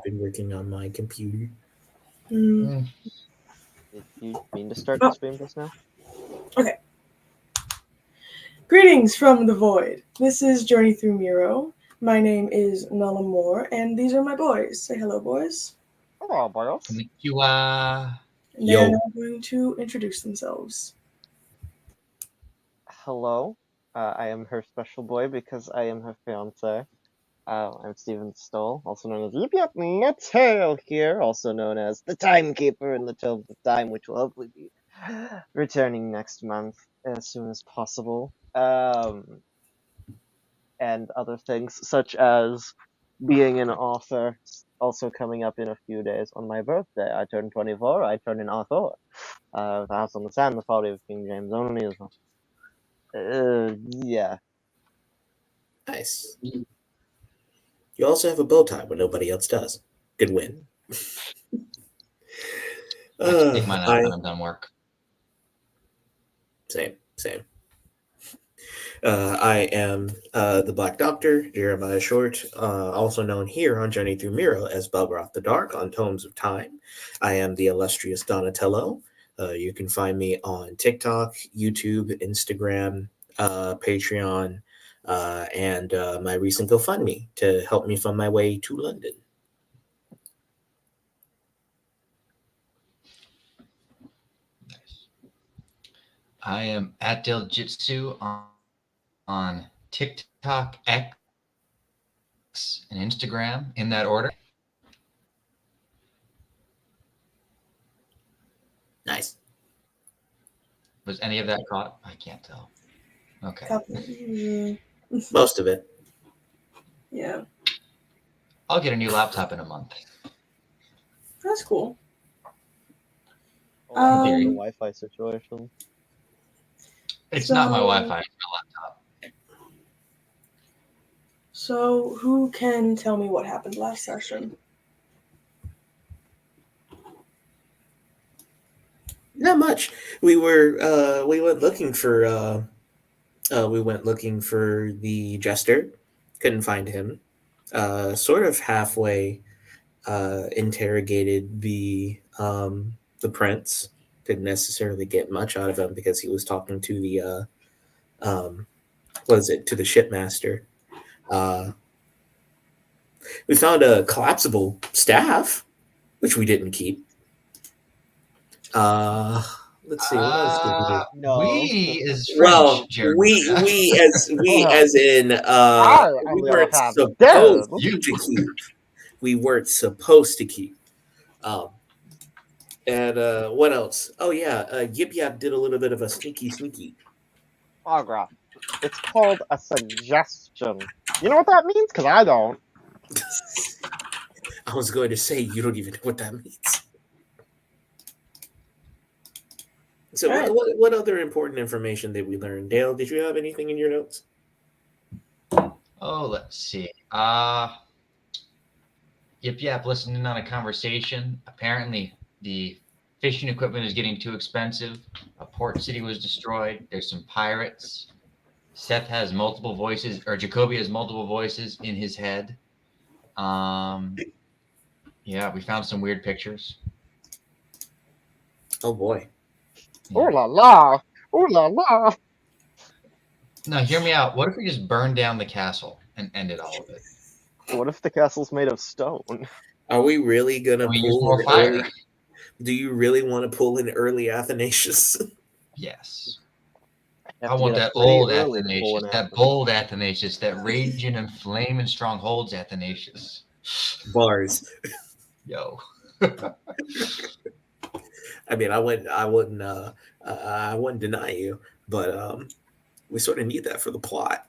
been working on my computer. Mm. Did you mean to start the stream just now? Okay. Greetings from the void. This is Journey Through Miro. My name is Nala Moore, and these are my boys. Say hello, boys. Hello, boys. Konnichiwa. And they're Yo. now going to introduce themselves. Hello. I am her special boy because I am her fiance. I'm Stephen Stoll, also known as Yip Yip Mateo here, also known as the Timekeeper in the Tomes of Time, which will hopefully be returning next month as soon as possible. And other things such as being an author, also coming up in a few days on my birthday. I turn 24, I turn an author. The House on the Sand, the Folly of King James only as well. Yeah. Nice. You also have a bow tie when nobody else does. Good win. I have to take mine out when I'm done work. Same. I am the Black Doctor, Jeremiah Short, also known here on Journey Through Miro as Belgroth the Dark on Tomes of Time. I am the illustrious Donatello. You can find me on TikTok, YouTube, Instagram, Patreon, and my recent GoFundMe to help me fund my way to London. I am at Del Jitsu on TikTok, X, and Instagram in that order. Nice. Was any of that caught? I can't tell. Okay. Most of it. Yeah. I'll get a new laptop in a month. That's cool. The Wi-Fi situation. It's not my Wi-Fi, it's my laptop. So, who can tell me what happened last session? Not much. We went looking for the jester. Couldn't find him. Sort of halfway interrogated the prince. Didn't necessarily get much out of him because he was talking to the to the shipmaster. We found a collapsible staff, which we didn't keep. Let's see. What else did we do? No. We is French, Well, Jeremiah. we as in we weren't supposed to keep. We weren't supposed to keep. And what else? Oh yeah, Yip Yap did a little bit of a sneaky. Autograph. It's called a suggestion. You know what that means? Because I don't. I was going to say you don't even know what that means. So Right. what other important information did we learn? Dale, did you have anything in your notes? Oh, let's see. Yip Yap listening on a conversation. Apparently, the fishing equipment is getting too expensive. A port city was destroyed. There's some pirates. Seth has multiple voices, or Jacoby has multiple voices in his head. Yeah, we found some weird pictures. Oh boy. Yeah. Ooh la la! Ooh la la! Now, hear me out. What if we just burned down the castle and ended all of it? What if the castle's made of stone? Are we really gonna We use pull more an fire. early? Do you really want to pull an early Athanasius? Yes. Have I to want get that up pretty old early to pull Athanasius, an that apple. bold Athanasius, that raging and flaming strongholds Athanasius. Bars. Yo. I mean, I wouldn't deny you, but we sort of need that for the plot.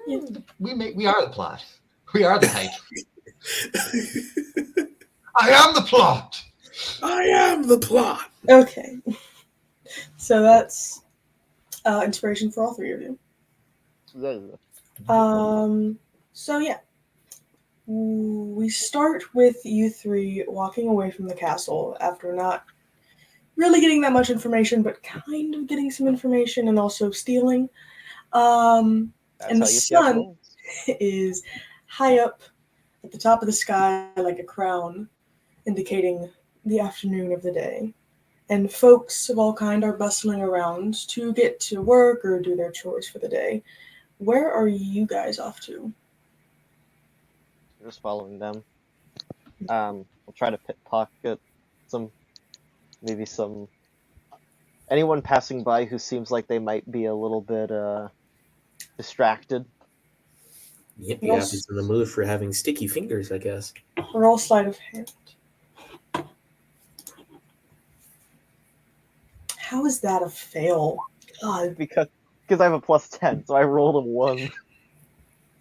Yeah. We are the plot. We are the hype. I am the plot. I am the plot. Okay. So that's inspiration for all three of you. Yeah. So yeah. We start with you three walking away from the castle after not really getting that much information, but kind of getting some information and also stealing. That's And the how you sun rolls. is high up at the top of the sky like a crown, indicating the afternoon of the day. And folks of all kind are bustling around to get to work or do their chores for the day. Where are you guys off to? Just following them. We'll try to pickpocket maybe some anyone passing by who seems like they might be a little bit distracted. Yep, you have in the mood for having sticky fingers, I guess. Roll sleight of hand. How is that a fail? God, Because I have a +10, so I rolled a 1.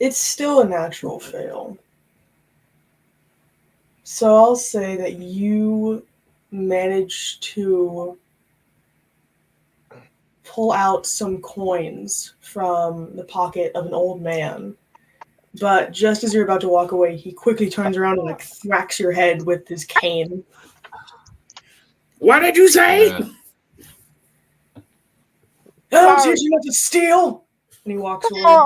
it's still a natural fail. So I'll say that you managed to pull out some coins from the pocket of an old man. But just as you're about to walk away, he quickly turns around and thwacks your head with his cane. What did you say? I'll teach you not to steal! And he walks away.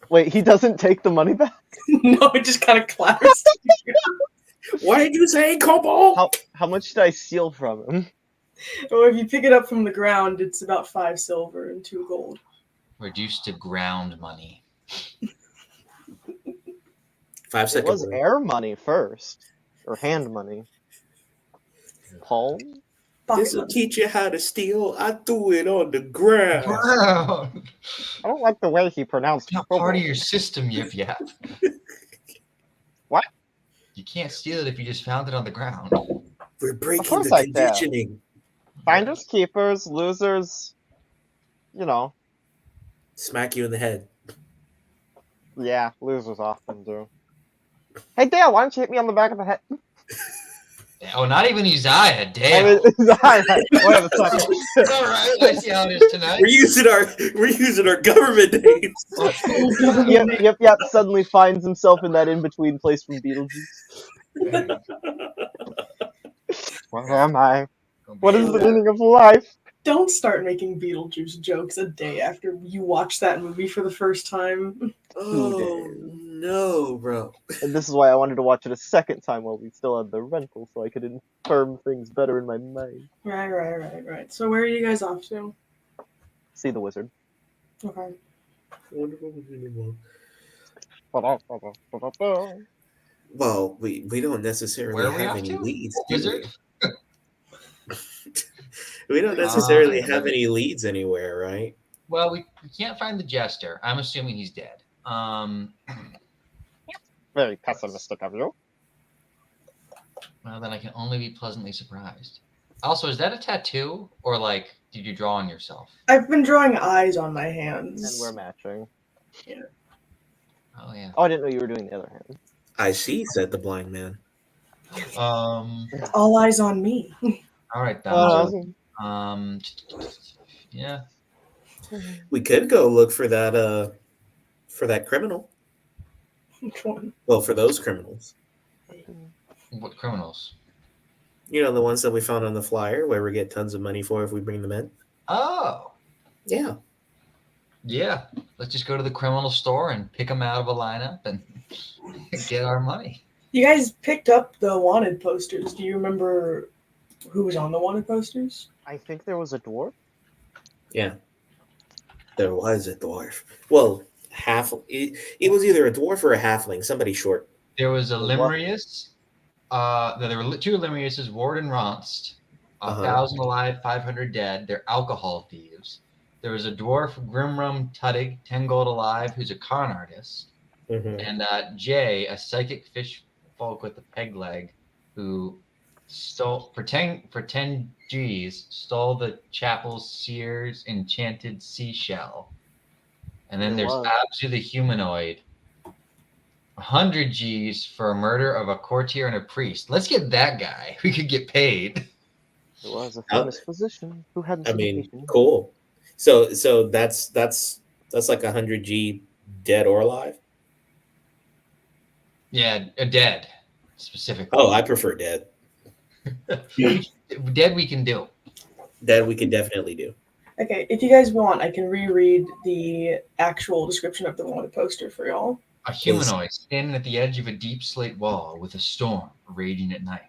Wait, he doesn't take the money back? No, it just kind of clatters. What did you say, Kobold? How much did I steal from him? Or if you pick it up from the ground, it's about 5 silver and 2 gold. Reduced to ground money. 5 It seconds. was air money first. Or hand money. Palm? This will teach you how to steal. I threw it on the ground. Wow. I don't like the way he pronounced It's not part of your system, Yip Yap. What? You can't steal it if you just found it on the ground. We're breaking course the I can. conditioning. Finders, keepers, losers, you know. Smack you in the head. Yeah, losers often do. Hey, Dale, why don't you hit me on the back of the head? Oh, not even Uzziah. I Damn. mean, wait a second. All right, I see how it is tonight. We're using our government names. Yep, suddenly finds himself in that in-between place from Beetlejuice. Where am I? What is the meaning of life? Don't start making Beetlejuice jokes a day after you watch that movie for the first time. Oh no, bro. And this is why I wanted to watch it a second time while we still had the rental, so I could infirm things better in my mind. Right. So where are you guys off to? See the wizard. Okay. Well, we don't necessarily Where are we have off any to? leads. Wizard? We don't necessarily have any leads anywhere, right? Well, we can't find the jester. I'm assuming he's dead. Very pessimistic of you. Well, then I can only be pleasantly surprised. Also, is that a tattoo? Or, like, did you draw on yourself? I've been drawing eyes on my hands. And we're matching. Yeah. Oh, yeah. Oh, I didn't know you were doing the other hand. I see, said the blind man. All eyes on me. All right, then. Yeah. We could go look for that criminal. Which one? Well, for those criminals. What criminals? You know, the ones that we found on the flyer where we get tons of money for if we bring them in. Oh. Yeah. Yeah. Let's just go to the criminal store and pick them out of a lineup and get our money. You guys picked up the wanted posters. Do you remember who was on the wanted posters? I think there was a dwarf. Yeah. There was a dwarf. Well, it was either a dwarf or a halfling, somebody short. There was a Limerius. There were 2 Limeriuses, Ward and Ronst. 1,000 alive, 500 dead. They're alcohol thieves. There was a dwarf, Grimrum Tuttig, 10 gold alive, who's a con artist. Mm-hmm. And Jay, a psychic fish folk with a peg leg, who stole for 10 G's, stole the chapel's seer's enchanted seashell. And then there's Abzu the humanoid, 100 G's for a murder of a courtier and a priest. Let's get that guy. We could get paid. There was a famous physician who had. I mean, cool. So that's like 100 G dead or alive. Yeah, dead specifically. Oh, I prefer dead. Dead we can do. Dead we can definitely do. Okay, if you guys want, I can reread the actual description of the wanted poster for y'all. A humanoid standing at the edge of a deep slate wall with a storm raging at night.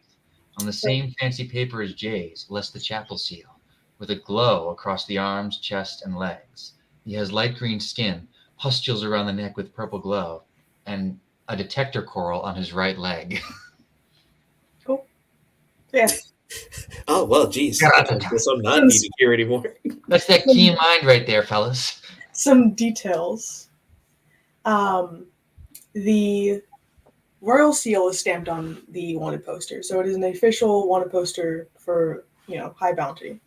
On the same fancy paper as Jay's, less the chapel seal, with a glow across the arms, chest, and legs. He has light green skin, pustules around the neck with purple glow, and a detector coral on his right leg. Cool. Yeah. Oh well, geez. I guess I'm not needed here anymore. That's that keen mind right there, fellas. Some details. The royal seal is stamped on the wanted poster, so it is an official wanted poster for, high bounty.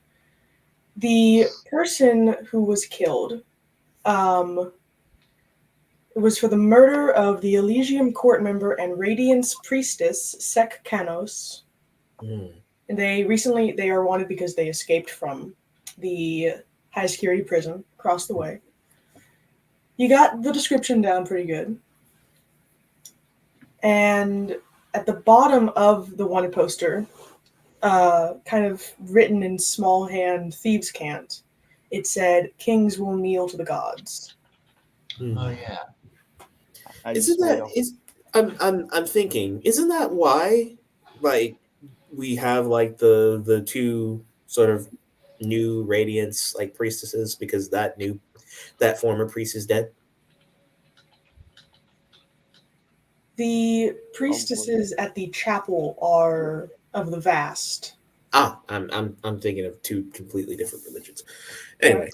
The person who was killed, it was for the murder of the Elysium court member and Radiance priestess Sek Kanos. And they are wanted because they escaped from the high security prison across the way. You got the description down pretty good. And at the bottom of the wanted poster, kind of written in small hand thieves' cant, it said, "Kings will kneel to the gods." Oh yeah. I'm thinking, isn't that why, like, we have like the two sort of new Radiance like priestesses, because that former priest is dead? The priestesses at the chapel are of the vast. I'm thinking of two completely different religions. Anyway,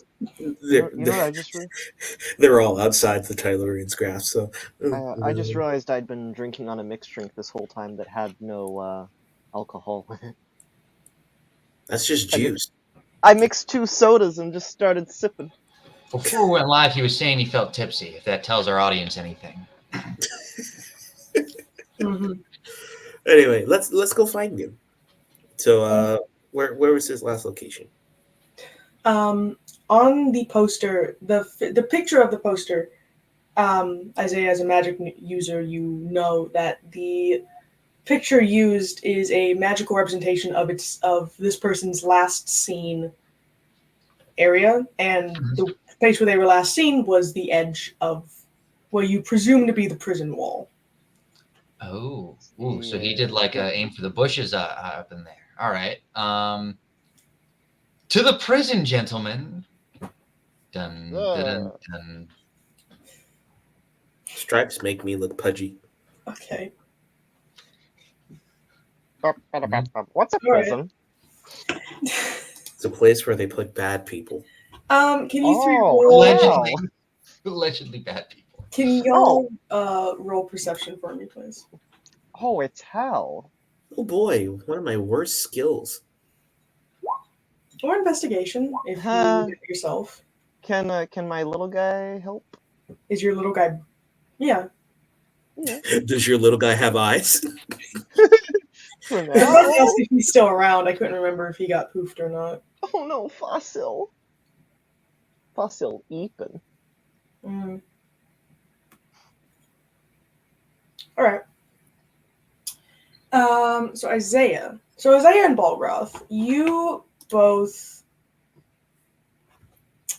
they're all outside the Tylurian's grasp. So I just realized I'd been drinking on a mixed drink this whole time that had no alcohol in it. That's just juice. I mixed 2 sodas and just started sipping. Before we went live, he was saying he felt tipsy, if that tells our audience anything. Mm-hmm. Anyway, let's go find him. So where was his last location? On the poster, the picture of the poster, Isaiah, as a magic user, you know that the picture used is a magical representation of this person's last seen area, and the place where they were last seen was the edge of what you presume to be the prison wall. Oh, ooh, so he did like a aim for the bushes up in there. All right. To the prison, gentlemen. Dun, dun, dun. Stripes make me look pudgy. Okay. What's a prison? It's a place where they put bad people. Can you three roll? Allegedly bad people. Can y'all roll perception for me, please? Oh, it's hell. Oh boy, one of my worst skills. Or investigation, if you do it yourself. Can my little guy help? Is your little guy? Yeah. Does your little guy have eyes? For now. I was asking if he's still around. I couldn't remember if he got poofed or not. Oh no, Fossil Ethan. All right. So Isaiah and Balgroth, you both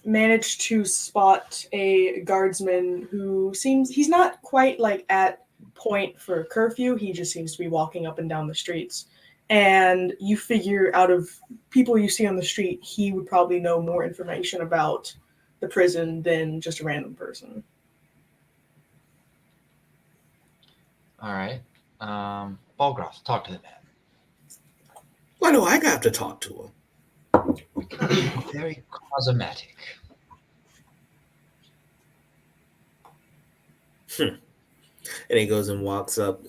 managed to spot a guardsman who he's not quite like at point for curfew. He just seems to be walking up and down the streets. And you figure out of people you see on the street, he would probably know more information about the prison than just a random person. All right. Balgroth, talk to the man. Why do I have to talk to him? Very cosmetic. And he goes and walks up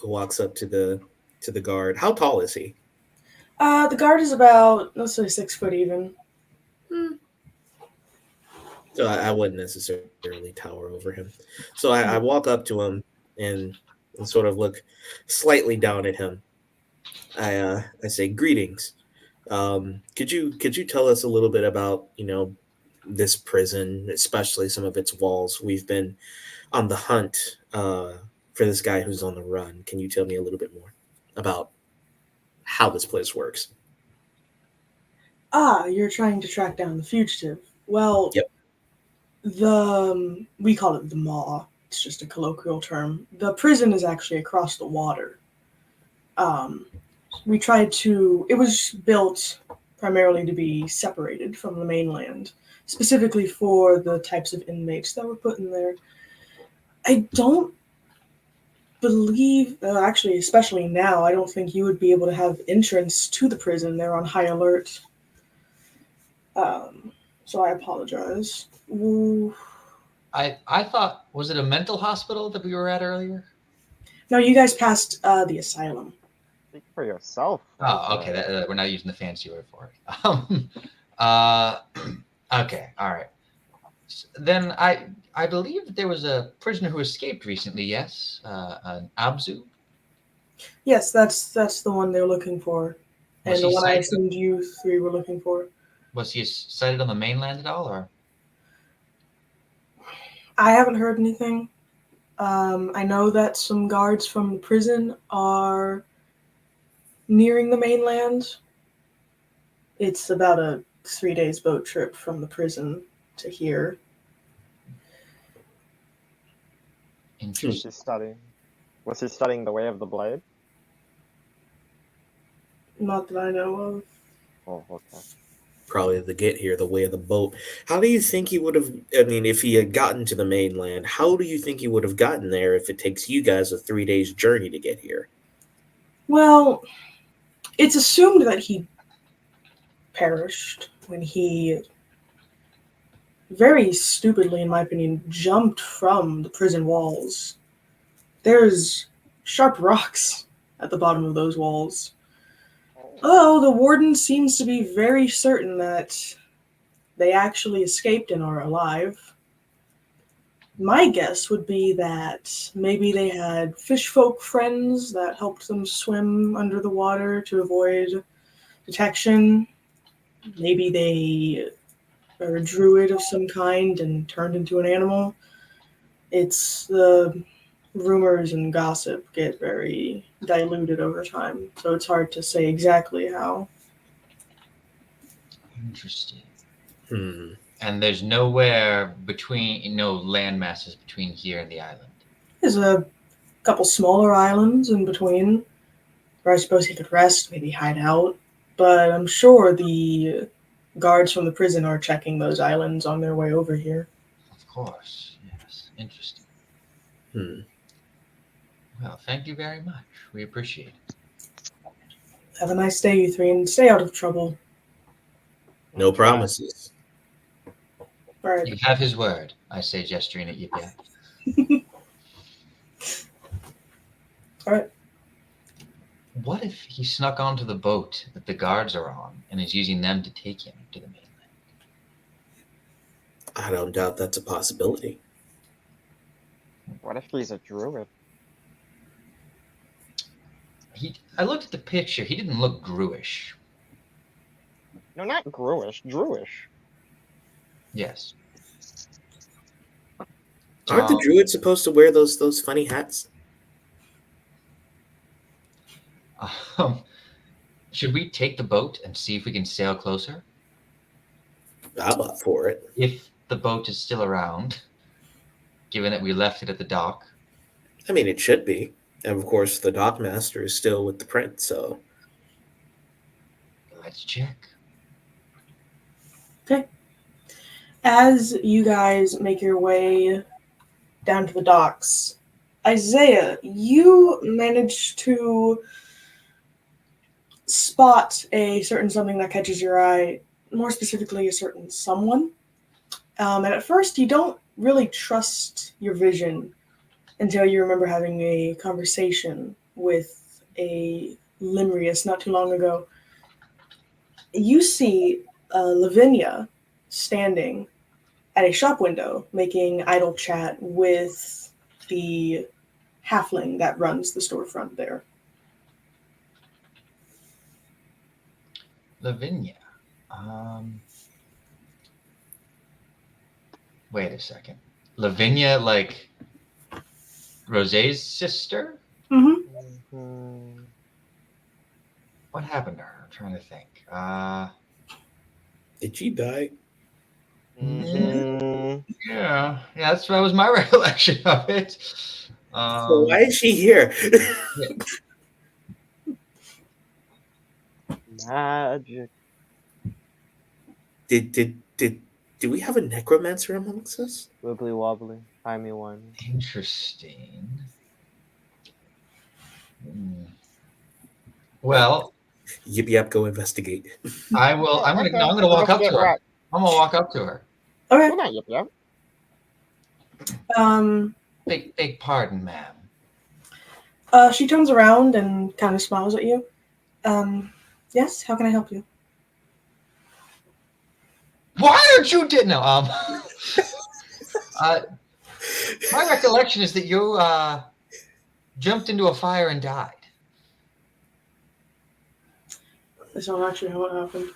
to the guard. How tall is he? The guard is about, let's say, 6 foot even. So I wouldn't necessarily tower over him. So I walk up to him and sort of look slightly down at him. I say, "Greetings. Could you tell us a little bit about this prison, especially some of its walls? We've been on the hunt for this guy who's on the run. Can you tell me a little bit more about how this place works?" You're trying to track down the fugitive. Well, yep. We call it the Maw. it's just a colloquial term. The prison is actually across the water. We tried to. It was built primarily to be separated from the mainland, specifically for the types of inmates that were put in there. I don't believe, actually, especially now, I don't think you would be able to have entrance to the prison. They're on high alert. So I apologize. Ooh. I thought, was it a mental hospital that we were at earlier? No, you guys passed the asylum. Speak for yourself. Oh, okay. We're not using the fancy word for it. Uh, okay, all right. Then I believe that there was a prisoner who escaped recently. Yes, an Abzu. Yes, that's the one they're looking for, Was and the he one I sighted? assumed you three were looking for. Was he sighted on the mainland at all, or? I haven't heard anything. I know that some guards from the prison are nearing the mainland. It's about a 3 days boat trip from the prison to here. Was Interesting. he studying? Was he studying the way of the blade? Not that I know of. Oh, okay. Probably the get here, the way of the boat. How do you think he would have? I mean, if he had gotten to the mainland, how do you think he would have gotten there if it takes you guys a 3 days journey to get here? Well, it's assumed that he perished when he very stupidly, in my opinion, jumped from the prison walls. There's sharp rocks at the bottom of those walls. Oh, the warden seems to be very certain that they actually escaped and are alive. My guess would be that maybe they had fish folk friends that helped them swim under the water to avoid detection. Maybe they are a druid of some kind and turned into an animal. It's the rumors and gossip get very diluted over time, so it's hard to say exactly how. Interesting. Hmm. And there's nowhere between, no land masses between here and the island. There's a couple smaller islands in between where I suppose he could rest, maybe hide out. But I'm sure the guards from the prison are checking those islands on their way over here. Of course, yes. Interesting. Hmm. Well, thank you very much. We appreciate it. Have a nice day, you three, and stay out of trouble. No I'll try. promises. All right. You have his word, I say, gesturing at Yip Yap. All right. What if he snuck onto the boat that the guards are on and is using them to take him to the mainland? I don't doubt that's a possibility. What if he's a druid? I looked at the picture. He didn't look Gruish. No, not Gruish. Druish. Yes. Aren't the druids supposed to wear those funny hats? Should we take the boat and see if we can sail closer? I'm up for it. If the boat is still around, given that we left it at the dock. I mean, it should be. And of course, the dockmaster is still with the prince, so. Let's check. Okay. As you guys make your way down to the docks, Isaiah, you manage to spot a certain something that catches your eye, more specifically, a certain someone. And at first, you don't really trust your vision until you remember having a conversation with a Limrius not too long ago. You see Lavinia standing at a shop window making idle chat with the halfling that runs the storefront there. Lavinia. Wait a second. Lavinia, like Rosé's sister? Mm-hmm. What happened to her? I'm trying to think. Did she die? Mm-hmm. Yeah, that was my recollection of it. So why is she here? Magic. Did we have a necromancer amongst us? Wibbly wobbly. Timey-wimey. Interesting. Well, Yip yap, go investigate. I will. I'm Okay. gonna walk up to Investigate her. what? I'm gonna walk up to her. Okay. Well, not yep. Beg pardon, ma'am. She turns around and kind of smiles at you. Yes, how can I help you? Why aren't you dead? No. My recollection is that you jumped into a fire and died. That's not actually how it happened.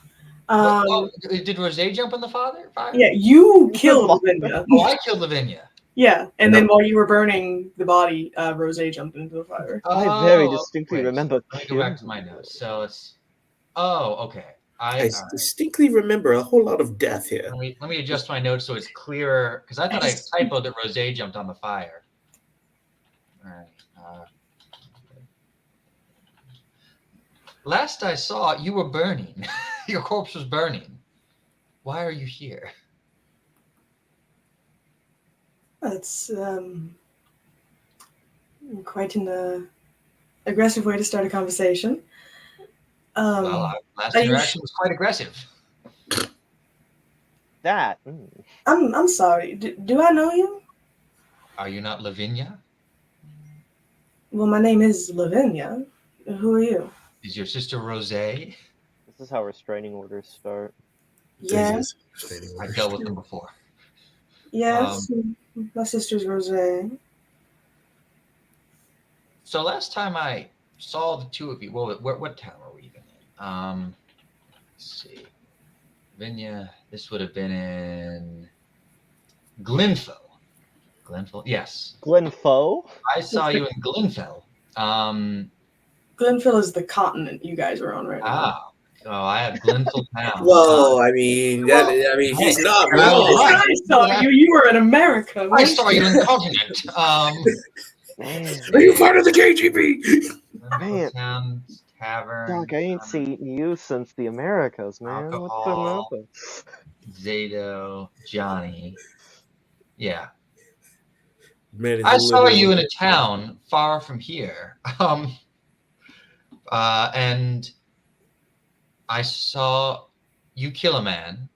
Did Rose jump in the fire? Yeah, you killed Lavinia. Oh, I killed Lavinia. Yeah, and then while you were burning the body, Rose jumped into the fire. I very distinctly remember. Let me go back to my notes. So it's. Oh, okay. I distinctly remember a whole lot of death here. Let me adjust my notes so it's clearer, because I thought I typoed that Rose jumped on the fire. All right. Last I saw, you were burning. Your corpse was burning. Why are you here? That's quite an aggressive way to start a conversation. Well, last interaction was quite aggressive. That. I'm sorry. Do I know you? Are you not Lavinia? Well, my name is Lavinia. Who are you? Is your sister Rose? This is how restraining orders start. Yes. I dealt with them before. Yes, my sister's Rose. So last time I saw the two of you, well, what town were we even in? Let's see. Lavinia, this would have been in Glenfell. Glenfell, yes. Glenfell? I saw you in Glenfell. Glenfell is the continent you guys are on right now. Oh, I have Glenfell town. Well, I mean, he's not Well, wrong. I saw you. You were in America. I saw you in the continent. Man. Are you part of the KGB? Man. Town, tavern. Doc, I ain't seen you since the Americas, man. Alcohol. What's been happening? Zato, Johnny. Yeah. Man, I saw you in a town far from here. And I saw you kill a man.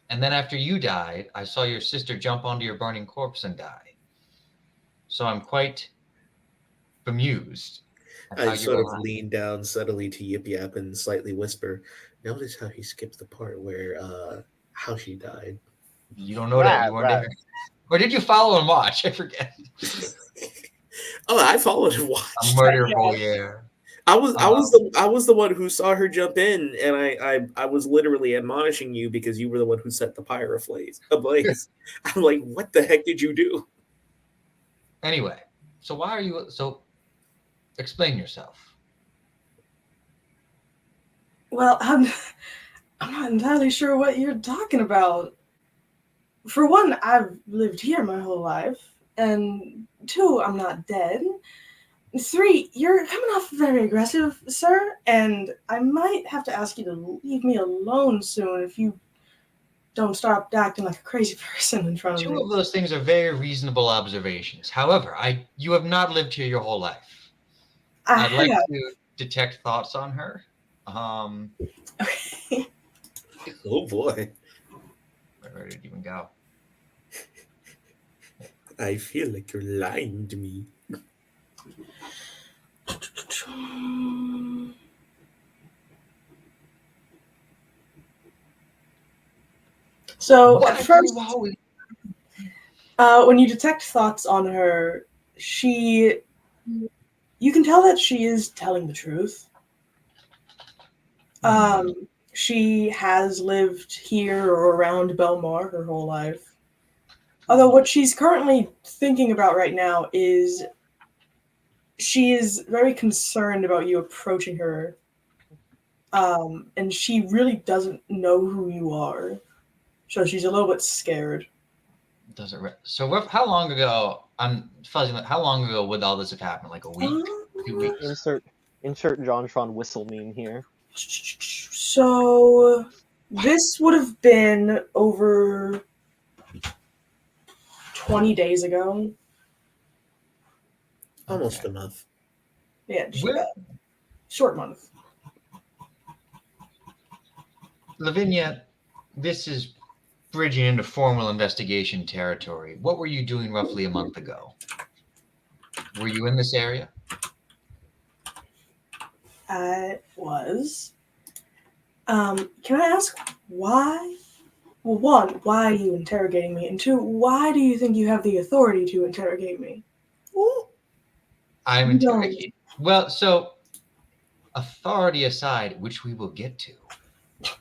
And then after you died, I saw your sister jump onto your burning corpse and die. So I'm quite bemused. I sort of lean down subtly to Yip Yap and slightly whisper, notice how he skipped the part where how she died. You don't know that. You weren't there. Or did you follow and watch? I forget. Oh, I followed and watched. A murder voyeur. I was the one who saw her jump in, and I was literally admonishing you because you were the one who set the pyre ablaze. I'm like, what the heck did you do? Anyway, so why are you so? Explain yourself. Well, I'm not entirely sure what you're talking about. For one, I've lived here my whole life, and two, I'm not dead. 3, you're coming off very aggressive, sir, and I might have to ask you to leave me alone soon if you don't start acting like a crazy person in front of me. Two of those things are very reasonable observations. However, you have not lived here your whole life. I'd like to detect thoughts on her. Okay. Oh boy. Where did it even go? I feel like you're lying to me. So at first, when you detect thoughts on her, you can tell that she is telling the truth. She has lived here or around Belmar her whole life. Although what she's currently thinking about right now is she is very concerned about you approaching her. And she really doesn't know who you are. So she's a little bit scared. So how long ago? I'm fuzzy. How long ago would all this have happened? Like a week, 2 weeks? Insert JonTron whistle meme here. So this would have been over 20 days ago. Almost Okay. a month. Yeah, just Where- about short month. Lavinia, this is bridging into formal investigation territory. What were you doing roughly a month ago? Were you in this area? I was. Can I ask why? Well, one, why are you interrogating me? And two, why do you think you have the authority to interrogate me? I'm You don't. interrogating. Well, so authority aside, which we will get to,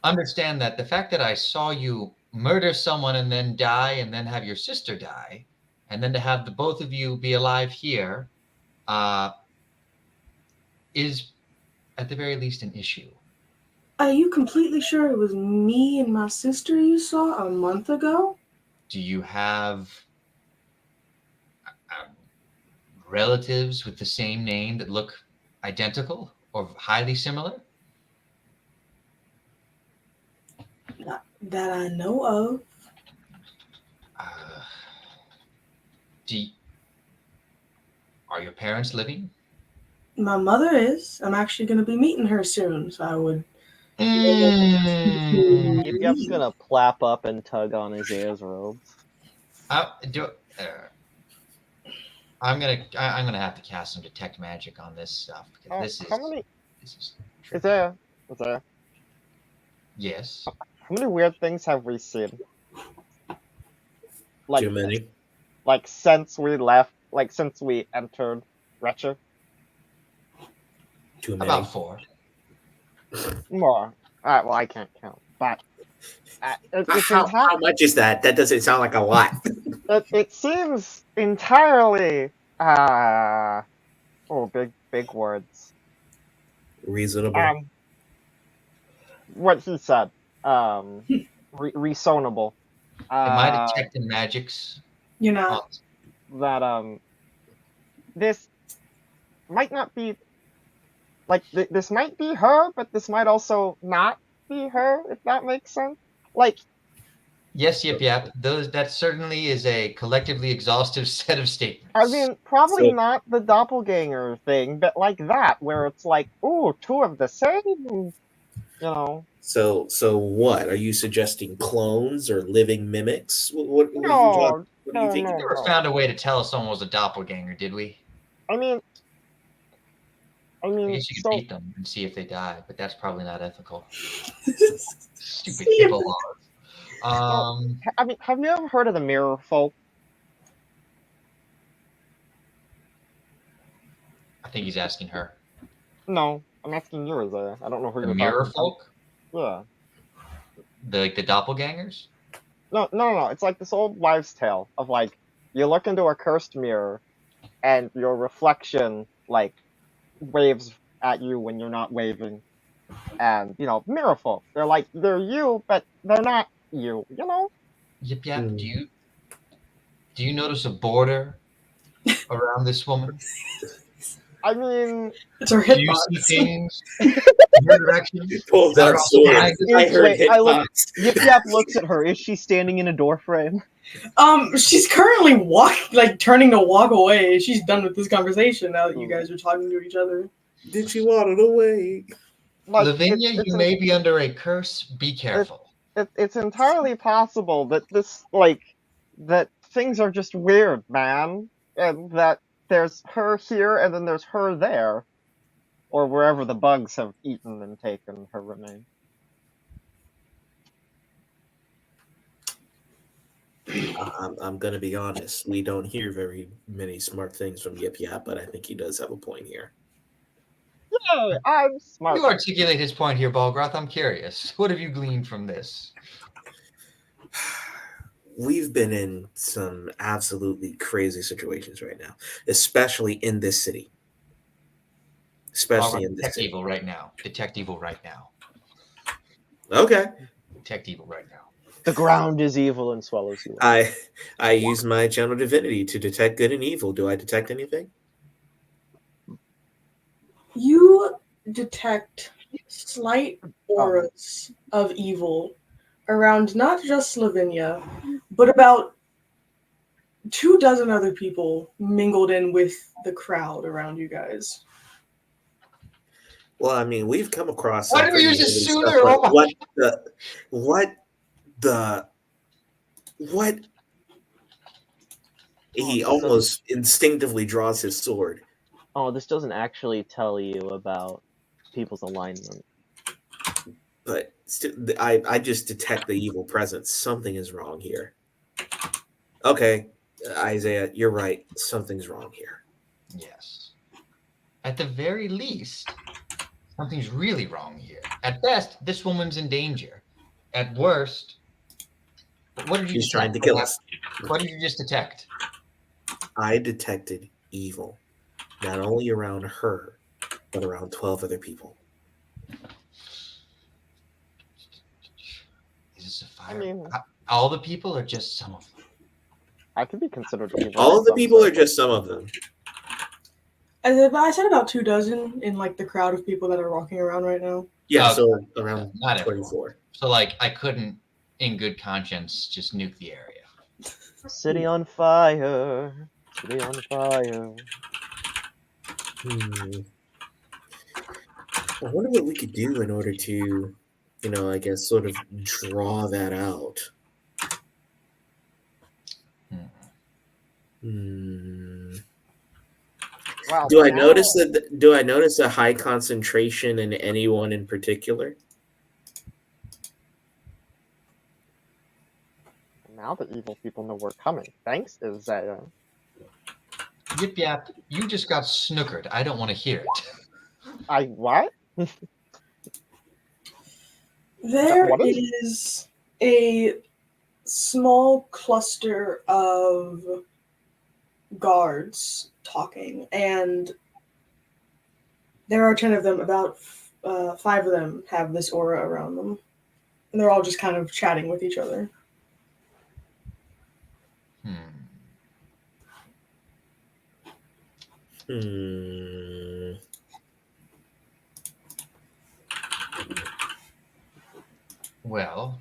understand that the fact that I saw you murder someone and then die and then have your sister die, and then to have the both of you be alive here, is at the very least an issue. Are you completely sure it was me and my sister you saw a month ago? Do you have relatives with the same name that look identical or highly similar? Not that I know of. Uh, are your parents living? My mother is. I'm actually going to be meeting her soon, so I would. Yip's gonna plap up and tug on Isaiah's robes. I'm gonna have to cast some detect magic on this stuff because this is Isaiah, yes. how many weird things have we seen? Like, Too many. like since we left, like since we entered Retcher? Too many. About 4. More. Alright, well I can't count. But How much is that? That doesn't sound like a lot. it seems entirely big words. Reasonable. What he said. Reasonable. Am I detecting magics? You're not. That this might not be like this might be her, but this might also not be her, if that makes sense. Like, yes, yep. That certainly is a collectively exhaustive set of statements. I mean, probably So- not the doppelganger thing, but like that, where it's like, ooh, two of the same, you know. So what are you suggesting? Clones or living mimics? What are you No, what are you thinking? We never found a way to tell if someone was a doppelganger, did we? I mean, I guess you could so beat them and see if they die, but that's probably not ethical. Stupid See HIPAA laws. I mean, have you ever heard of the Mirror folk? I think he's asking her. No, I'm asking you, Isaiah. I don't know who The you're mirror talking folk? about. The doppelgangers? No. It's like this old wives' tale of like you look into a cursed mirror, and your reflection like waves at you when you're not waving, and mirror folk. They're you, but they're not you. You know. Yip yap. Hmm. Do you notice a border around this woman? I mean, It's her Do you hitbox. see things in her direction? He pulls That out are a also sword. behind us? I heard Wait, hitbox. Yip Yap looks at her. Is she standing in a door frame? She's currently turning to walk away. She's done with this conversation now that you guys are talking to each other. Did she waddle away? Like, Lavinia, you may be under a curse. Be careful. It's entirely possible that that things are just weird, man, and that there's her here and then there's her there, or wherever the bugs have eaten and taken her remains. I'm gonna be honest. We don't hear very many smart things from Yip Yap, but I think he does have a point here. Yay, I'm smart. You articulate his point here, Balgroth. I'm curious. What have you gleaned from this? We've been in some absolutely crazy situations right now, especially in this city. Especially in this Detect city. evil right now. Detect evil right now. Okay. Detect evil right now. The ground is evil and swallows you. I use my channel divinity to detect good and evil. Do I detect anything? You detect slight auras of evil around not just Slovenia, but about 24 other people mingled in with the crowd around you guys. Well, I mean, we've come across Why some do we pretty use a heavy soother? stuff, but Oh my- what? He this doesn't- almost instinctively draws his sword. Oh, this doesn't actually tell you about people's alignment. But I just detect the evil presence. Something is wrong here. Okay, Isaiah, you're right. Something's wrong here. Yes. At the very least, something's really wrong here. At best, this woman's in danger. At worst, what did you She's trying detect? to kill us. What did you just detect? I detected evil, not only around her, but around 12 other people. Is this a fire? I mean, All the people or just some of them? I could be considered evil. All in of the some people are circles. just some of them. I said about 24 in like the crowd of people that are walking around right now. Yeah, Okay. so around Not everyone. 24. So, like, I couldn't, in good conscience, just nuke the area. City on fire. City on fire. I wonder what we could do in order to, I guess, sort of draw that out. Hmm. Well, Do I now- notice that? Do I notice a high concentration in anyone in particular? Now the evil people know we're coming. Thanks, Isaiah. Yip yap, you just got snookered. I don't want to hear it. I what? There What is a small cluster of guards talking, and there are 10 of them. About 5 of them have this aura around them, and they're all just kind of chatting with each other. Well,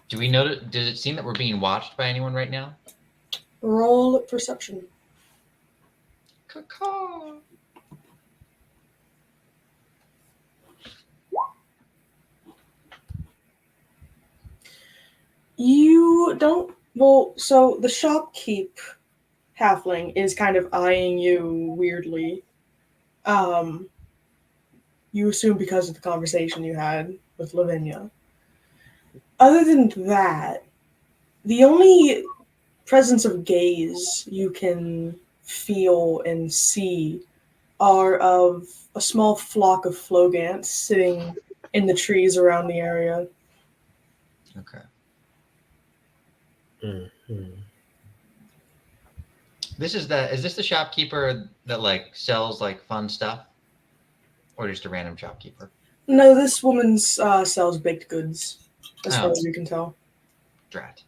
do we know? Does it seem that we're being watched by anyone right now? Roll perception. Caw. You don't. Well, so the shopkeep halfling is kind of eyeing you weirdly. You assume because of the conversation you had with Lavinia. Other than that, the only presence of gaze you can feel and see are of a small flock of flogants sitting in the trees around the area. Okay. Mm-hmm. Is this the shopkeeper that like sells like fun stuff, or just a random shopkeeper? No, this woman sells baked goods, as far Oh. as you can tell. Drat.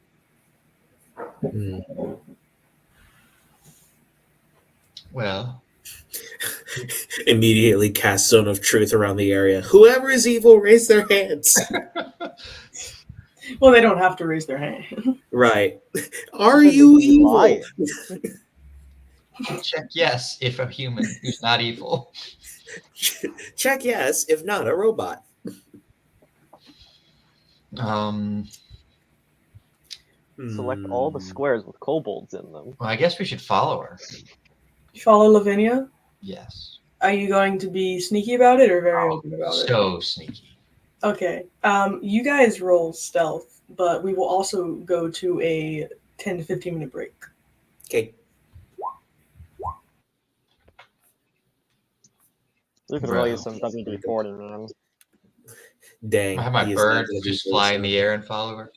Well, Immediately cast Zone of Truth around the area. Whoever is evil, raise their hands. Well, they don't have to raise their hand. Right. Are Because you he's evil? lying. check yes if a human who's not evil. Check yes, if not, a robot. Select all the squares with kobolds in them. Well, I guess we should follow her. You follow Lavinia? Yes. Are you going to be sneaky about it or very open about it? So sneaky. Okay. You guys roll stealth, but we will also go to a 10 to 15 minute break. Okay. You can roll you some WD-40, man. Dang. I have my he is not bird gonna be just very fly in the strong. air and follow her.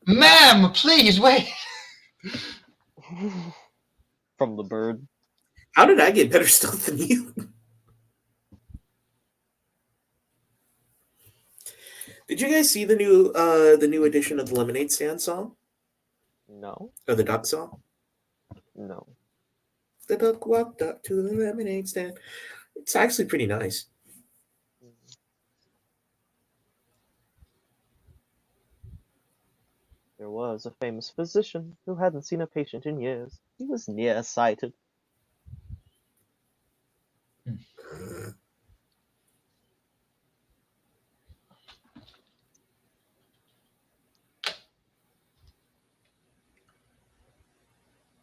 Ma'am, please wait. From the bird. How did I get better stealth than you? Did you guys see the new edition of the Lemonade Stand song No, or the Duck song? no. The duck walked up to the lemonade stand. It's actually pretty nice. There was a famous physician who hadn't seen a patient in years. He was nearsighted.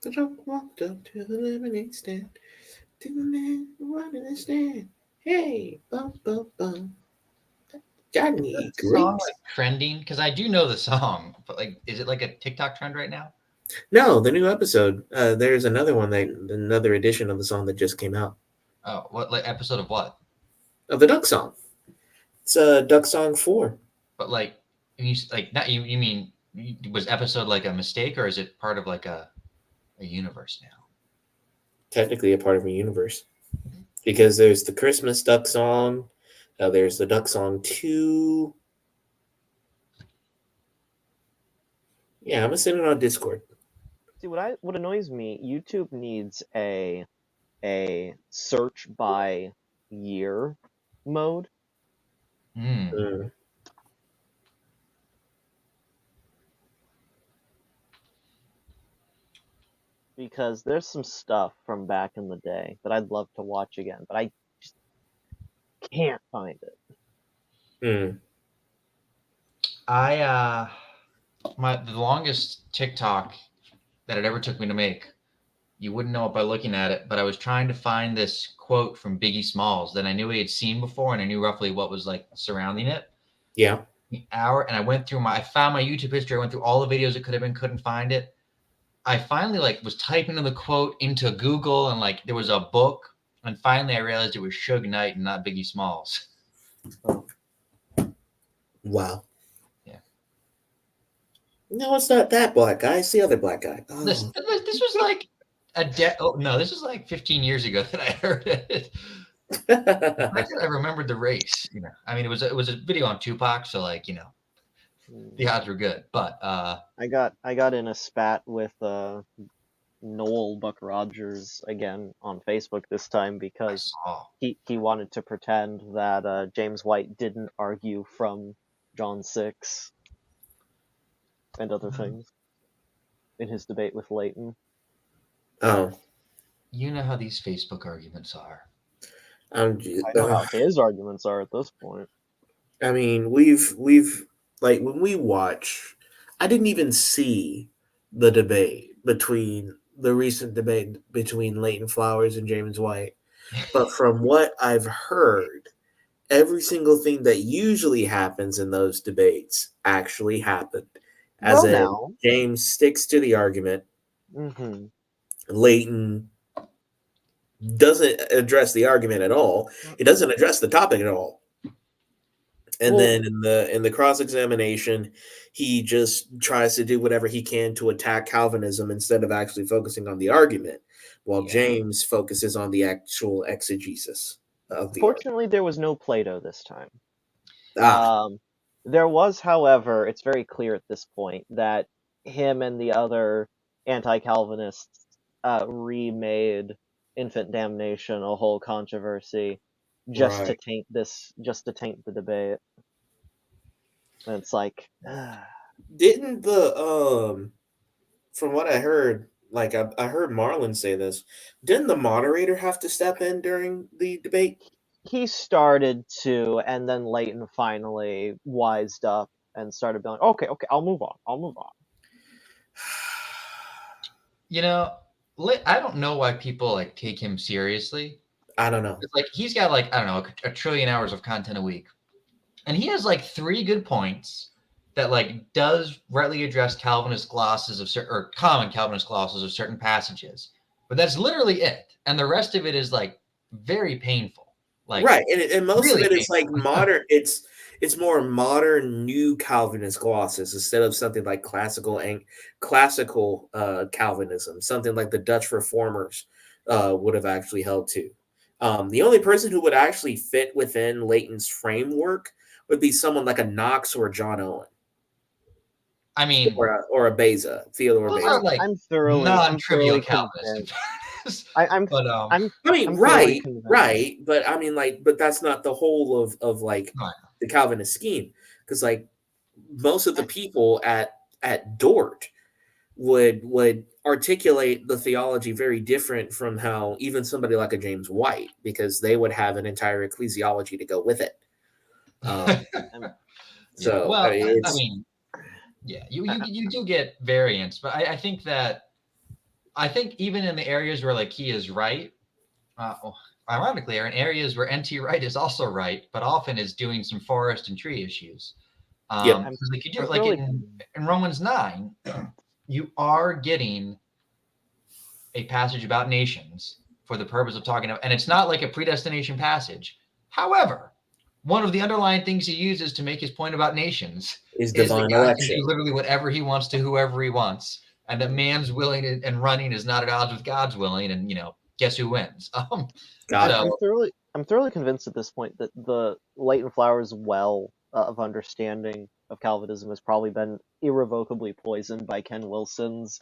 The duck walked up to the lemonade stand. To the man running the stand. Hey, bum bum bum. Johnny, Is the song great. like trending? Because I do know the song, but like, is it like a TikTok trend right now? No, the new episode. There's another edition of the song that just came out Oh, what like episode of what? of the Duck song. It's Duck Song 4. But like, you like not you. You mean was episode like a mistake, or is it part of like a universe now? Technically a part of a universe because there's the Christmas Duck song. There's the Duck Song 2. Yeah, I'm gonna send it on Discord. See, what annoys me, YouTube needs a search by year mode. Hmm. Mm. Because there's some stuff from back in the day that I'd love to watch again, but I just can't find it. Mm. The longest TikTok that it ever took me to make, you wouldn't know it by looking at it, but I was trying to find this quote from Biggie Smalls that I knew he had seen before, and I knew roughly what was like surrounding it. Yeah. The hour, and I found my YouTube history. I went through all the videos it could have been, couldn't find it. I finally like was typing in the quote into Google, and like there was a book, and finally I realized it was Suge Knight and not Biggie Smalls. Wow. Yeah. No, it's not that black guy. It's the other black guy. Oh. This was like this was like 15 years ago that I heard it. I remembered the race. I mean, it was a video on Tupac, so like the odds were good. But I got in a spat with Noel Buck Rogers again on Facebook this time because he wanted to pretend that James White didn't argue from John 6 and other things in his debate with Leighton. Oh. You know how these Facebook arguments are. I know how his arguments are at this point. I mean, we've like when we watch, I didn't even see the recent debate between Leighton Flowers and James White. But from what I've heard, every single thing that usually happens in those debates actually happened. As James sticks to the argument. Mm-hmm. Leighton doesn't address the argument at all. He doesn't address the topic at all. And then in the cross examination, he just tries to do whatever he can to attack Calvinism instead of actually focusing on the argument, while James focuses on the actual exegesis of the Fortunately, argument. there was no Plato this time. There was, however, it's very clear at this point that him and the other anti-Calvinists remade infant damnation a whole controversy just to taint the debate. And it's like, didn't the from what I heard, like I heard Marlon say this, didn't the moderator have to step in during the debate? He started to, and then Leighton finally wised up and started being like, okay, I'll move on. I don't know why people like take him seriously. I don't know. It's like he's got like, I don't know, a trillion hours of content a week. And he has like 3 good points that like does rightly address Calvinist glosses or common Calvinist glosses of certain passages. But that's literally it. And the rest of it is like very painful. Like right, and most really of it is like modern. It's more modern, new Calvinist glosses instead of something like classical Calvinism, something like the Dutch Reformers would have actually held to. The only person who would actually fit within Leighton's framework would be someone like a Knox or a John Owen I mean, or a Beza, Theodore those Beza. are like I'm thoroughly non-trivial convinced. Calvinists. I'm But I'm I mean, I'm thoroughly right, convinced. right, but I mean, like, but that's not the whole of like no, the Calvinist scheme, because like most of the people at Dort would articulate the theology very different from how even somebody like a James White, because they would have an entire ecclesiology to go with it. yeah. So Well, I mean, I it's mean, yeah, you do get variance, but I think even in the areas where like he is right, ironically, are in areas where NT Wright is also right, but often is doing some forest and tree issues. Yep. Because like you do I'm like really- in Romans 9, you are getting a passage about nations for the purpose of talking about, and it's not like a predestination passage. However, one of the underlying things he uses to make his point about nations is is divine that God can election. do literally whatever he wants to whoever he wants, and that man's willing and running is not at odds with God's willing, and guess who wins? God. I'm thoroughly convinced at this point that the Leighton Flowers well of understanding of Calvinism has probably been irrevocably poisoned by Ken Wilson's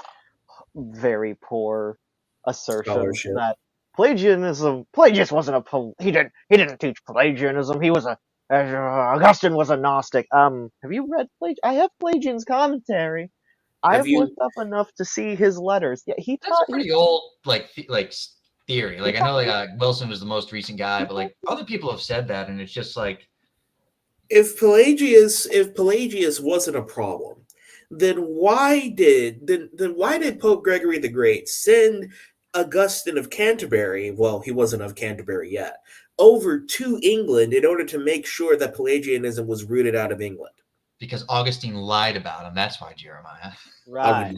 very poor assertion Scholarship. that Pelagius wasn't he didn't teach Pelagianism. He was Augustine was a Gnostic. Have you read I have Pelagian's commentary. I've you- looked up enough to see his letters. Yeah, he That's taught a pretty old theory. Like I know Wilson was the most recent guy, but like other people have said that, and it's just like if Pelagius wasn't a problem, then why did Pope Gregory the Great send Augustine of Canterbury? Well, he wasn't of Canterbury yet. Over to England in order to make sure that Pelagianism was rooted out of England. because Augustine lied about him. That's why Jeremiah. right.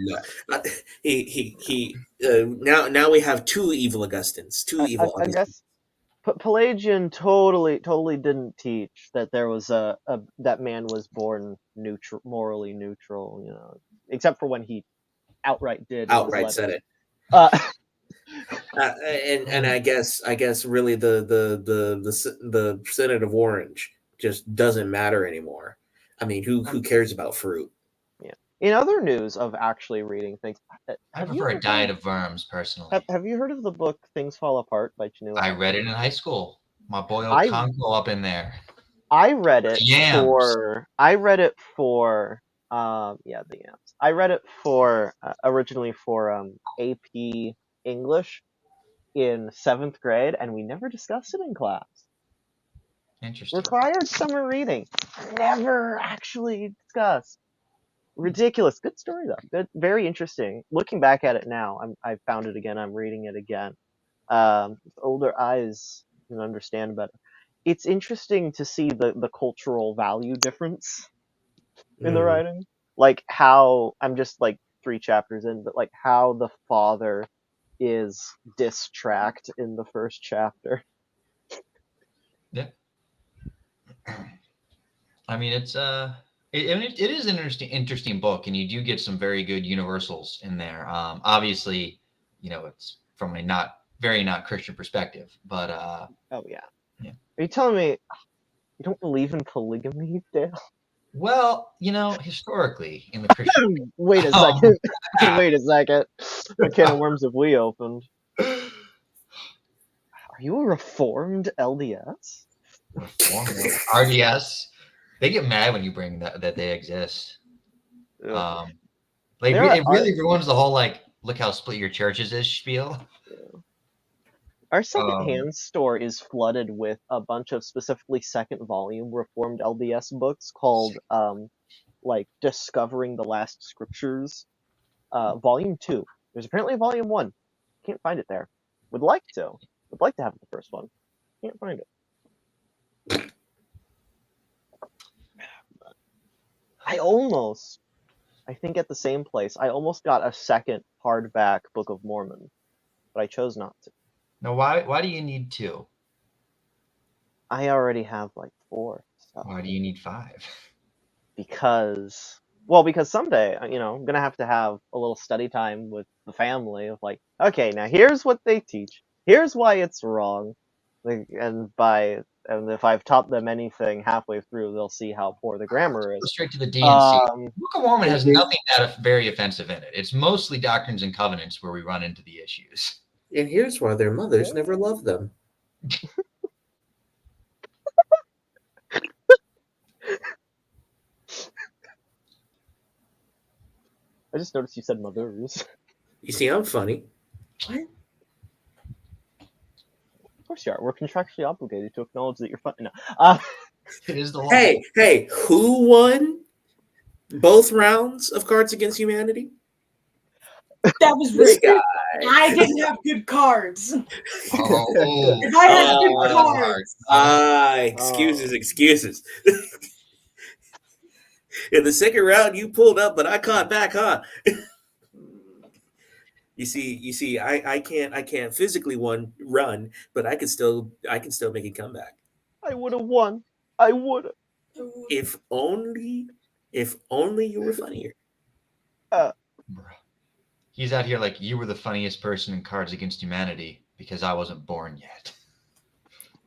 Now we have two evil Augustines. Two evil I Augustines. guess Pelagian totally didn't teach that there was that man was born morally neutral, except for when he outright did. Outright said it. Uh, And I guess really the Senate of Orange just doesn't matter anymore. I mean, who cares about fruit? yeah. In other news of actually reading things, I prefer a diet of worms personally. Have you heard of the book Things Fall Apart by Chinua? I read it in high school. My boy I- Okongo up in there. I read it Yams. for the yams. I read it for originally for AP English in 7th grade, and we never discussed it in class. Interesting. Required summer reading, never actually discussed. Ridiculous. Good story though. Good, very interesting. Looking back at it now, I found it again. I'm reading it again. Older eyes can understand better. It's interesting to see the cultural value difference in the writing. Like how I'm just like 3 chapters in, but like how the father is distracked in the first chapter. Yeah. I mean, it's it is an interesting book, and you do get some very good universals in there. Obviously, it's from a not Christian perspective, but Oh yeah. Yeah. Are you telling me you don't believe in polygamy, Dale? well, historically in the Christian. Wait a second. Wait a second. What can of worms have we opened? Are you a reformed LDS? RDS, they get mad when you bring that they exist. Ugh. It really ruins the whole like, look how split your churches is spiel. Our secondhand store is flooded with a bunch of specifically second volume Reformed LDS books called like Discovering the Last Scriptures, Volume 2. There's apparently a Volume 1. Can't find it there. Would like to have the first one. Can't find it. I think at the same place, I almost got a second hardback Book of Mormon, but I chose not to. Now, why do you need 2? I already have like 4. So. Why do you need 5? Because someday, I'm gonna have to have a little study time with the family of like, okay, now here's what they teach. Here's why it's wrong. And by And if I've taught them anything halfway through, they'll see how poor the grammar Go is. straight to the D&C. Um, Book of Mormon has nothing that very offensive in it. It's mostly Doctrines and Covenants where we run into the issues. And here's why their mothers never loved them. I just noticed you said mothers. You see, I'm funny. What? Of course you are. We're contractually obligated to acknowledge that you're funny. No. It is the law. Hey, who won both rounds of Cards Against Humanity? That was This rigged. guy. I didn't have good cards. Oh, If I had good hard, cards. Excuses. In the second round, you pulled up, but I caught back, huh? You see, I can't physically run, but I can still make a comeback. I would have won. I would have. If only you were funnier. Bruh. He's out here like, you were the funniest person in Cards Against Humanity because I wasn't born yet.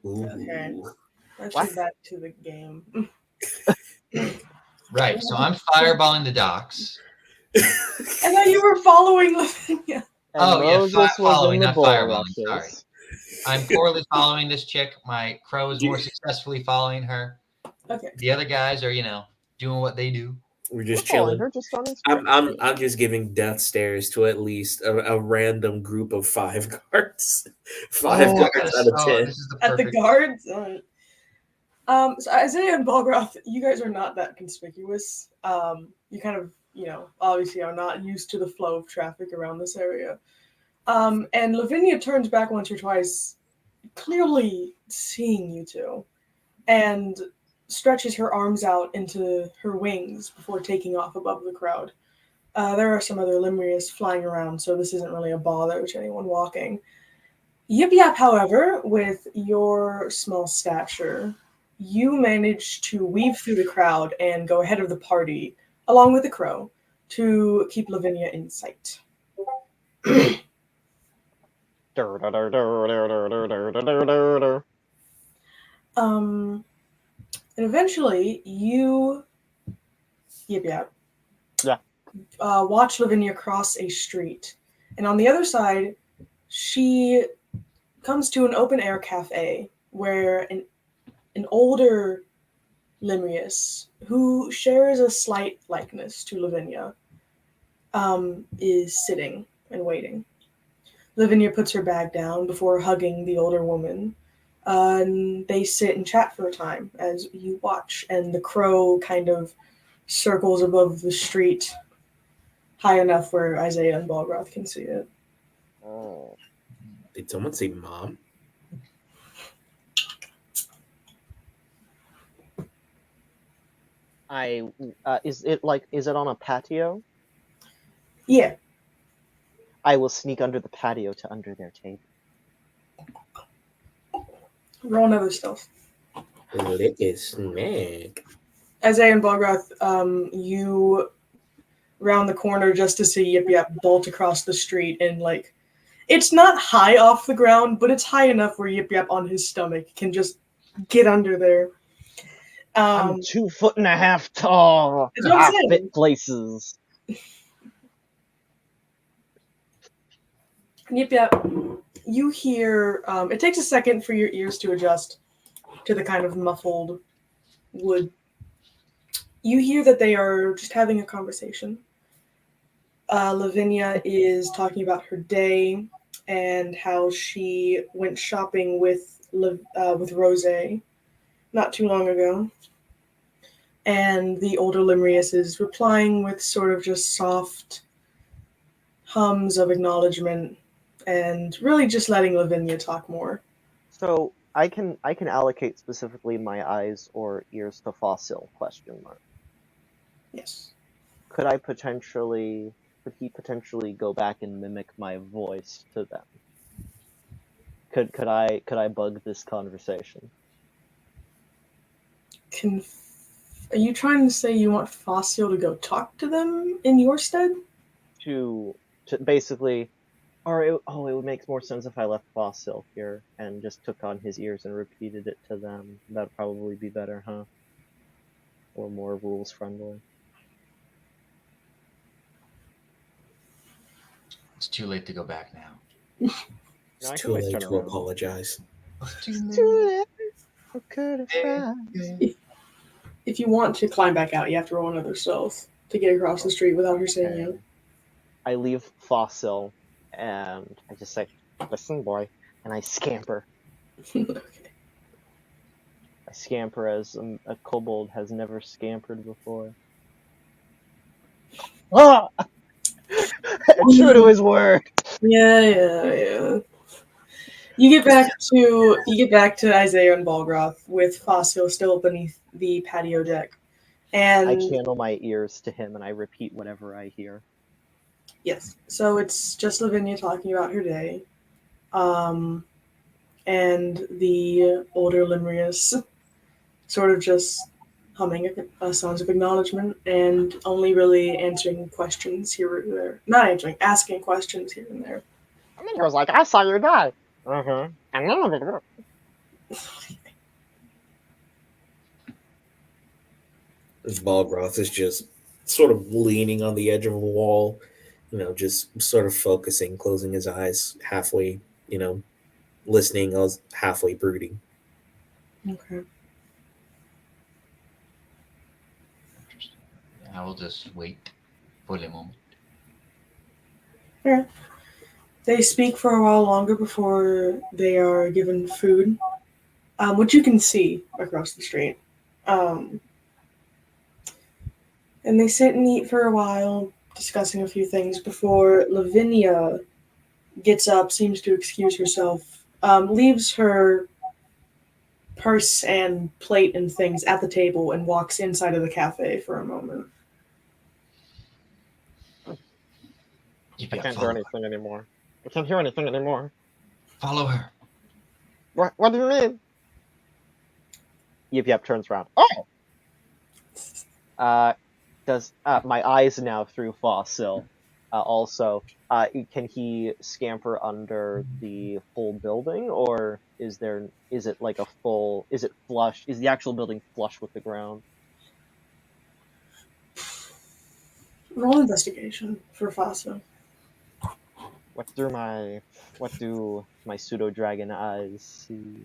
Ooh. Okay. Let's What? get back to the game. Right, so I'm fireballing the docks. I thought you were following Lavinia. And Oh, yeah, Moses was following, in the not bull fireballing, rushes. sorry. I'm poorly following this chick. My crow is more successfully following her. Okay. The other guys are, doing what they do. We're just We're following chilling. her just on instructions. I'm just giving death stares to at least a random group of 5 cards. 5 cards out of 10. This is the At the perfect. guards. So Isaiah and Balgroth, you guys are not that conspicuous. You kind of, obviously are not used to the flow of traffic around this area. And Lavinia turns back once or twice, clearly seeing you two, and stretches her arms out into her wings before taking off above the crowd. There are some other Limrius flying around, so this isn't really a bother to anyone walking. Yip Yap, however, with your small stature, you manage to weave through the crowd and go ahead of the party, along with the crow, to keep Lavinia in sight. And eventually, Yip Yap, watch Lavinia cross a street. And on the other side, she comes to an open-air cafe where an older Limrius, who shares a slight likeness to Lavinia, is sitting and waiting. Lavinia puts her bag down before hugging the older woman. And they sit and chat for a time as you watch, and the crow kind of circles above the street high enough where Isaiah and Balgroth can see it. Oh. Did someone say mom? Is it on a patio? Yeah. I will sneak under the patio to under their table. Roll another stealth. Lick a snack. Isaiah and Balgroth, you round the corner just to see Yip Yap bolt across the street, and it's not high off the ground, but it's high enough where Yip Yap on his stomach can just get under there. I'm 2.5 feet tall. That's what I'm saying. Fit places. Yip Yap, you hear, it takes a second for your ears to adjust to the kind of muffled wood. You hear that they are just having a conversation. Lavinia is talking about her day and how she went shopping with Rose not too long ago. And the older Limrius is replying with sort of just soft hums of acknowledgement and really just letting Lavinia talk more. So I can allocate specifically my eyes or ears to fossil ? Yes. Could he potentially go back and mimic my voice to them? Could I bug this conversation? Are you trying to say you want Fossil to go talk to them in your stead? To basically Or it would make more sense if I left Fossil here and just took on his ears and repeated it to them. That'd probably be better, huh? Or more rules friendly. It's too late to go back now. No, It's I can too always late turn to around. apologize. Too late. Could have tried. If you want to climb back out, you have to roll another stealth to get across the street without her seeing you. I leave Fossil and I just say, "Listen, boy," and I scamper. Okay. I scamper as a kobold has never scampered before. Ah! True to his word. Yeah. You get back to Isaiah and Balgroth with Fossil still beneath the patio deck. And I channel my ears to him and I repeat whatever I hear. yes, so it's just Lavinia talking about her day. And the older Limrius sort of just humming songs of acknowledgement and only really answering questions here or there. Not answering, asking questions here and there. And then he was like, "I saw you die." And then Balgroth is just sort of leaning on the edge of a wall, just sort of focusing, closing his eyes, halfway, listening, halfway brooding. Okay. I will just wait for the moment. Yeah. They speak for a while longer before they are given food, which you can see across the street. And they sit and eat for a while, discussing a few things before Lavinia gets up, seems to excuse herself, leaves her purse and plate and things at the table, and walks inside of the cafe for a moment. I can't hear anything anymore. I can't hear anything anymore. Follow her. What do you mean? Yep, turns around. Oh! Does my eyes now through Fossil. Also, can he scamper under the full building, or is it like a full? Is it flush? Is the actual building flush with the ground? Roll investigation for Fossil. What do my pseudo dragon eyes see?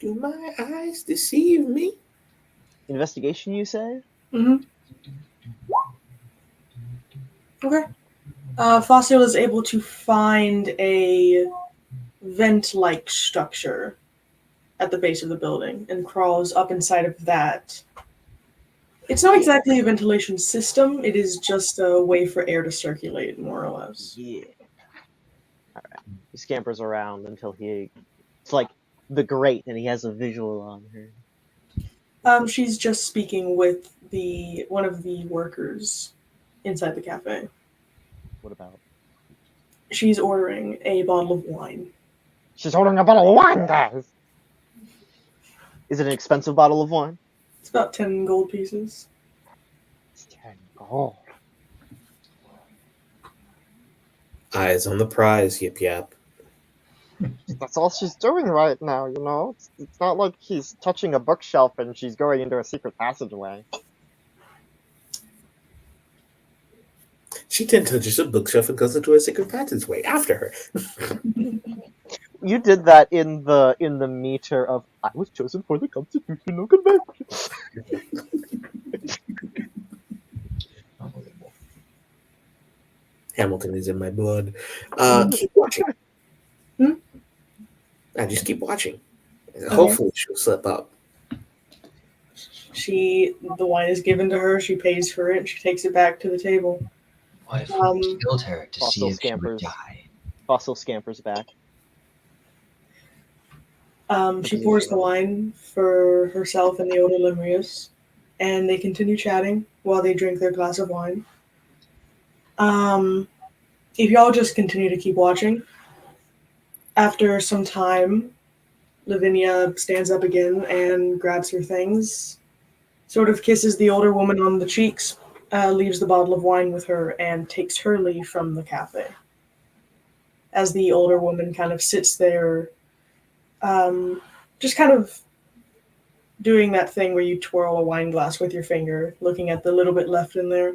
Do my eyes deceive me? Investigation, you say? Mm-hmm. Okay. Fossil is able to find a vent-like structure at the base of the building and crawls up inside of that. It's not exactly a ventilation system, it is just a way for air to circulate, more or less. Yeah. Alright. He scampers around until it's like the grate and he has a visual on her. She's just speaking with one of the workers inside the cafe. What about? She's ordering a bottle of wine. She's ordering a bottle of wine, guys! Is it an expensive bottle of wine? It's about 10 gold pieces. It's 10 gold. Eyes on the prize, yip. That's all she's doing right now, you know? It's not like he's touching a bookshelf and she's going into a secret passageway. She then touches a bookshelf and goes into a secret passageway after her. You did that in the meter of "I was chosen for the Constitutional Convention." Unbelievable. Hamilton is in my blood. Keep watching. I just keep watching. Hopefully she'll slip up. The wine is given to her, she pays for it, she takes it back to the table. What if we killed her to Fossil see if scampers. she would die? Fossil scampers back. She pours the wine for herself and the older Limrius, and they continue chatting while they drink their glass of wine. If y'all just continue to keep watching, after some time, Lavinia stands up again and grabs her things, sort of kisses the older woman on the cheeks, leaves the bottle of wine with her, and takes her leave from the cafe. as the older woman kind of sits there, just kind of doing that thing where you twirl a wine glass with your finger, looking at the little bit left in there.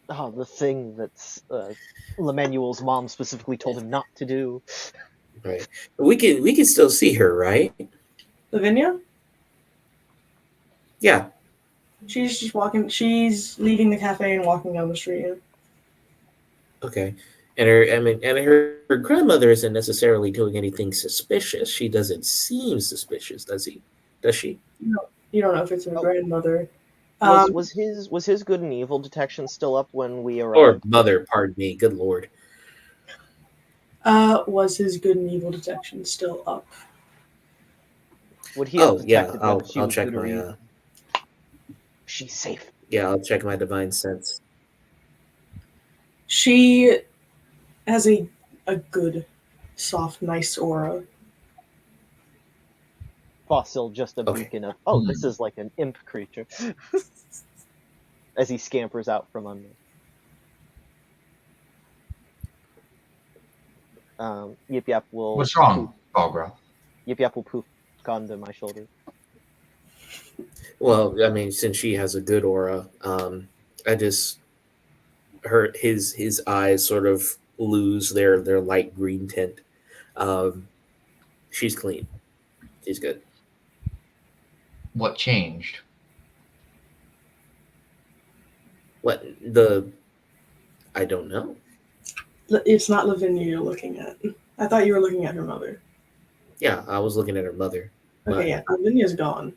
Oh, the thing that Lemuel's mom specifically told him not to do. Right. We can still see her, right? Lavinia? Yeah. She's just walking. She's leaving the cafe and walking down the street. Yeah. Okay. And her grandmother isn't necessarily doing anything suspicious. She doesn't seem suspicious, does he? Does she? You don't know if it's her Oh. grandmother. Was his good and evil detection still up when we Or arrived? mother, pardon me. Good lord. Was his good and evil detection still up? Would he have Oh yeah, detected whether she I'll was check good or my evil? She's safe. I'll check my divine sense. She has a good, soft, nice aura. Fossil, just a Okay. beacon of, this is like an imp creature. As he scampers out from under. Yip Yap will. What's wrong, Balgraf? Yip Yap will poof onto my shoulder. Well, I mean, since she has a good aura, I just his eyes sort of lose their light green tint. She's clean. She's good. What changed? What I don't know. It's not Lavinia you're looking at. I thought you were looking at her mother. Yeah, I was looking at her mother. But, Okay, yeah, Lavinia's gone.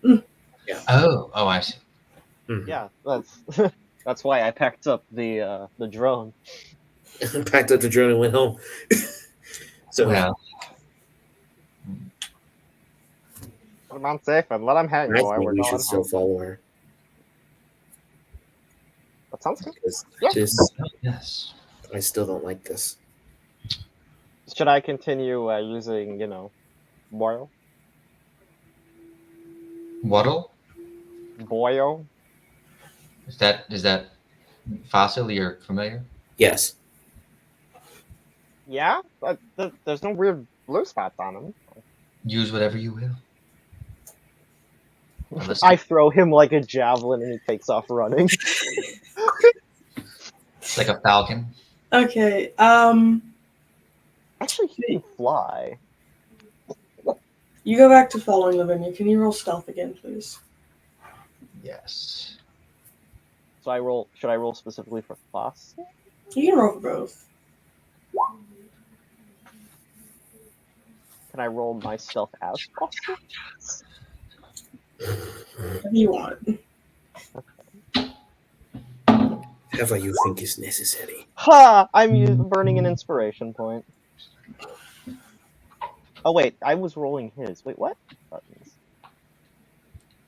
Oh, I see. mhm. Yeah, that's why I packed up the drone. Packed up the drone and went home. So Well, Put him on safe and let him hang, I boy. think We're we going should still home. follow her. That sounds good. Because Yeah. yes. I still don't like this. Should I continue using, boil? Waddle? Boil? Is that fossil you're familiar? Yes. Yeah? There's no weird blue spots on him. Use whatever you will. Listen. I throw him like a javelin and he takes off running. Like a falcon. Okay, Actually, he can fly. you go back to following Lavinia. Can you roll stealth again, please? Yes. So should I roll specifically for Fossil? You can roll for both. Can I roll my stealth as Fossil? If you want. Whatever you think is necessary. Ha! I'm burning an inspiration point. Oh wait, I was rolling his. Wait, what? Buttons.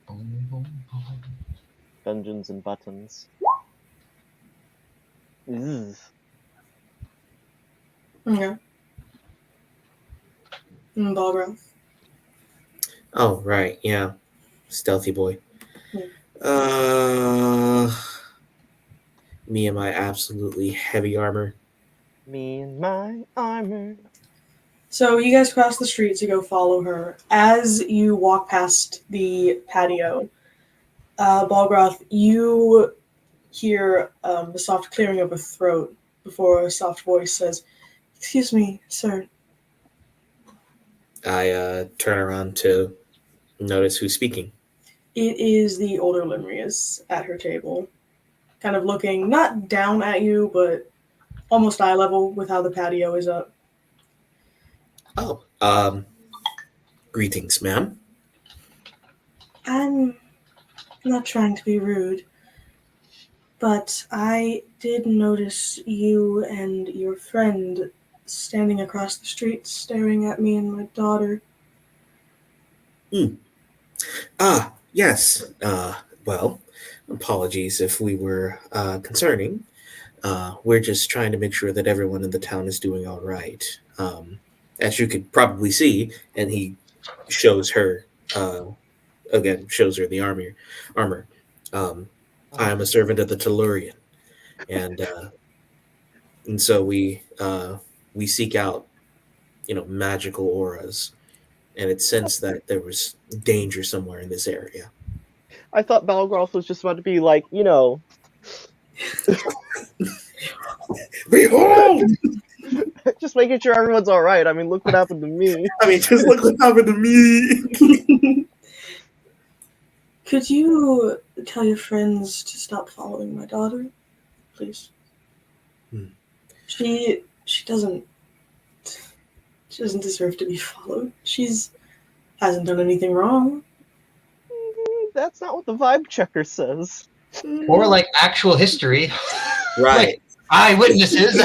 Boom, boom, boom. Dungeons and buttons. Ugh. Okay. Balgraf. Oh, right. Yeah. Stealthy boy. Yeah. Me and my absolutely heavy armor. Me and my armor. So you guys cross the street to go follow her. As you walk past the patio, Balgroth, you hear the soft clearing of a throat before a soft voice says, "Excuse me, sir." I turn around to notice who's speaking. It is the older Limrius at her table, kind of looking not down at you, but almost eye level with how the patio is up. Oh, greetings, ma'am. I'm not trying to be rude, but I did notice you and your friend standing across the street staring at me and my daughter. Ah, yes. Well, apologies if we were concerning. We're just trying to make sure that everyone in the town is doing all right. As you could probably see, and he shows her shows her the armor. I am a servant of the Tellurian, and And so we seek out, magical auras, and it sensed that there was danger somewhere in this area. I thought Balgroth was just about to be like, Behold! just making sure everyone's all right. I mean, look what happened to me. I mean, just look what happened to me. Could you tell your friends to stop following my daughter, please? Hmm. She doesn't deserve to be followed. Hasn't done anything wrong. That's not what the vibe checker says. Or like actual history. Right. Eyewitnesses.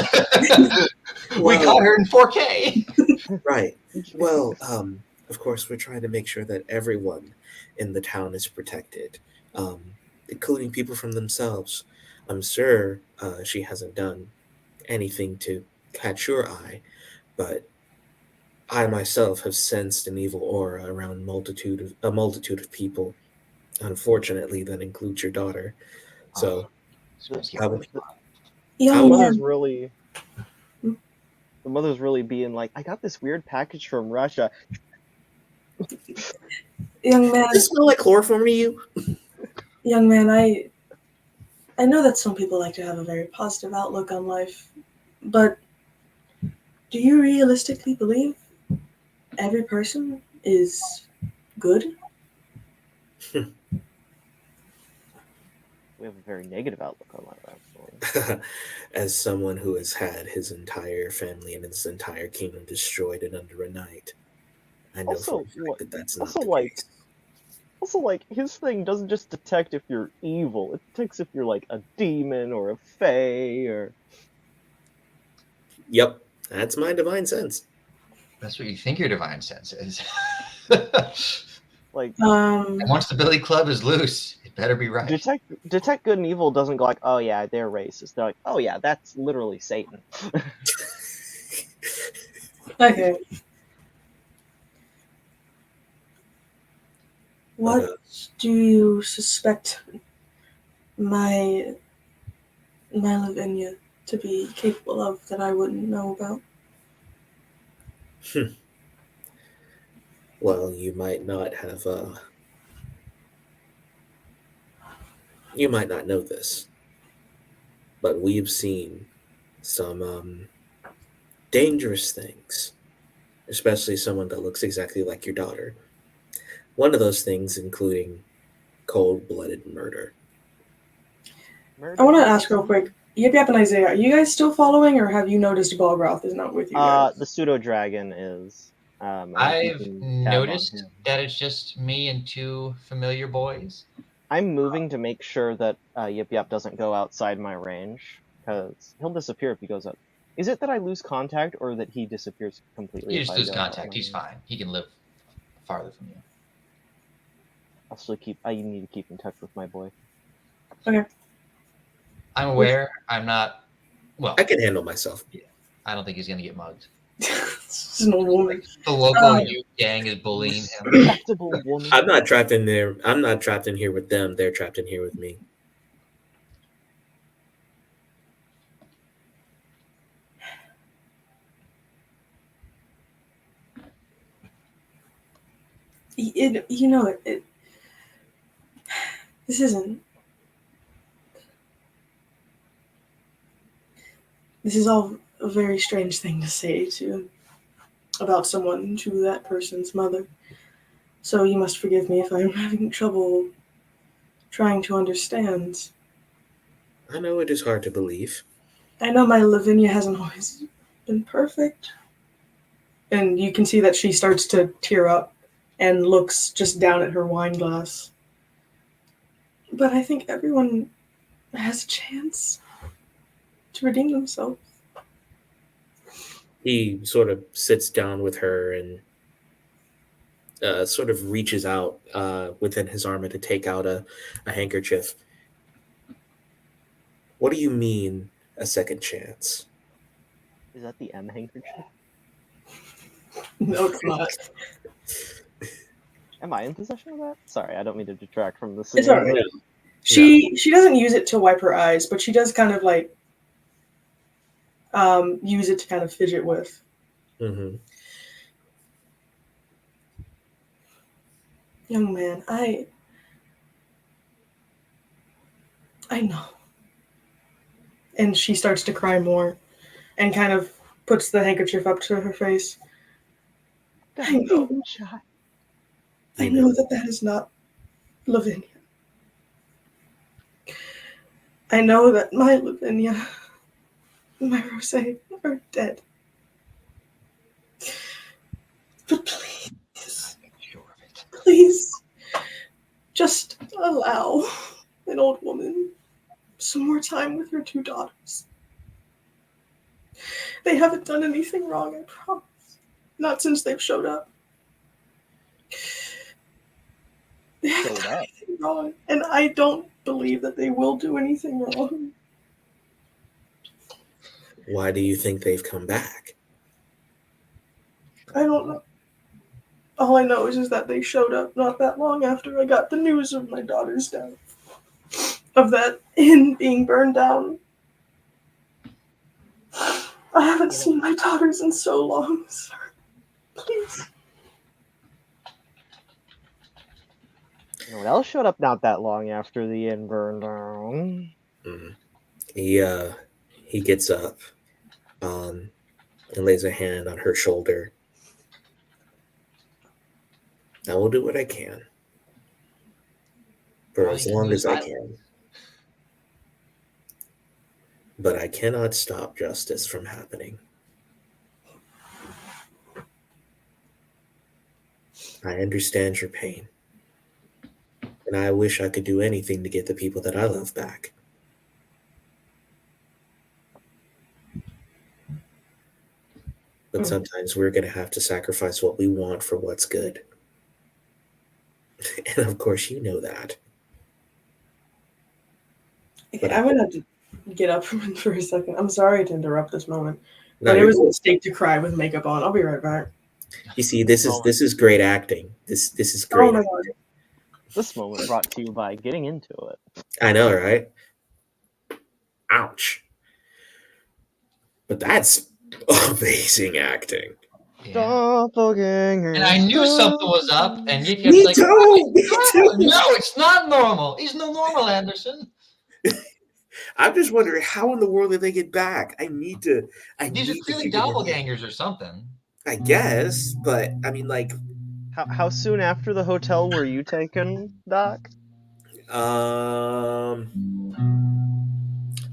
We Well- caught her in 4K. Right. Well, of course, we're trying to make sure that everyone in the town is protected, including people from themselves. I'm sure she hasn't done anything to catch your eye, but I myself have sensed an evil aura around a multitude of people. Unfortunately, that includes your daughter. So I would, I Young would- Mother's man, really, the mother's really being like, I got this weird package from Russia. young man, does it smell like chloroform to you? young man. I know that some people like to have a very positive outlook on life, but do you realistically believe every person is good? We have a very negative outlook on life, actually. As someone who has had his entire family and his entire kingdom destroyed in under a night, I know for a fact that that's not the case. Also, like, his thing doesn't just detect if you're evil. It detects if you're, like, a demon or a fae or... Yep, that's my divine sense. That's what you think your divine sense is. Like, And once the Billy Club is loose, it better be right. detect good and evil doesn't go like, oh yeah, they're racist. They're like, oh yeah, that's literally Satan. Okay. What do you suspect my Lavinia to be capable of that I wouldn't know about? Well, you might not have, you might not know this, but we've seen some dangerous things, especially someone that looks exactly like your daughter. One of those things including cold-blooded murder. I want to ask real quick. Yip Yap and Isaiah, are you guys still following, or have you noticed Balgroth is not with you guys? The pseudo dragon is. I've keeping tab on noticed him. that it's just me and two familiar boys. I'm moving to make sure that Yip Yap doesn't go outside my range, because he'll disappear if he goes up. Is it that I lose contact, or that he disappears completely? You if just I lose go outside contact. my He's range? fine. He can live farther from you. I'll still keep. I need to keep in touch with my boy. I'm aware. I'm not. Well, I can handle myself. I don't think he's gonna get mugged. This is no woman. The local youth gang is bullying him. Respectable woman. I'm not trapped in there. I'm not trapped in here with them. They're trapped in here with me. This isn't. This is all a very strange thing to say about someone to that person's mother. So you must forgive me if I'm having trouble trying to understand. I know it is hard to believe. I know my Lavinia hasn't always been perfect. And you can see that she starts to tear up and looks just down at her wine glass. But I think everyone has a chance to redeem themselves. He sort of sits down with her and sort of reaches out within his armor to take out a handkerchief. What do you mean, a second chance? Is that the M handkerchief? No, it's not. Am I in possession of that? Sorry, I don't mean to detract from the scene. It's alright. She doesn't use it to wipe her eyes, but she does kind of like use it to kind of fidget with. Mm-hmm. Young man, I know. And she starts to cry more and kind of puts the handkerchief up to her face. I know. I know that is not Lavinia. I know that my Lavinia, my Rose, are dead. But please, Sure of it. please, just allow an old woman some more time with her 2 daughters. They haven't done anything wrong, I promise. Not since they've showed up. They haven't done anything wrong, and I don't believe that they will do anything wrong. Why do you think they've come back? I don't know. All I know is that they showed up not that long after I got the news of my daughter's death. Of that inn being burned down. I haven't seen my daughters in so long, sir. Please. You know what else showed up not that long after the inn burned down? He gets up and lays a hand on her shoulder. I will do what I can for All as you can long do is as I violence. can. But I cannot stop justice from happening. I understand your pain. And I wish I could do anything to get the people that I love back. But sometimes we're going to have to sacrifice what we want for what's good. And of course, you know that. Okay, I'm gonna have to get up for a second. I'm sorry to interrupt this moment, No, but it you're was a good. mistake to cry with makeup on. I'll be right back. You see, this is great acting. This is Oh great. my acting. god. This moment brought to you by getting into it. I know, right? Ouch. But that's amazing acting. Yeah. Doppelganger. And I knew something was up, and Yip Me Yip's like, too. Me too. no, it's not normal. He's no normal, Anderson. I'm just wondering how in the world did they get back? I need to. These are clearly figure this out. doppelgangers or something. I guess, but I mean, like, How soon after the hotel were you taken, Doc? I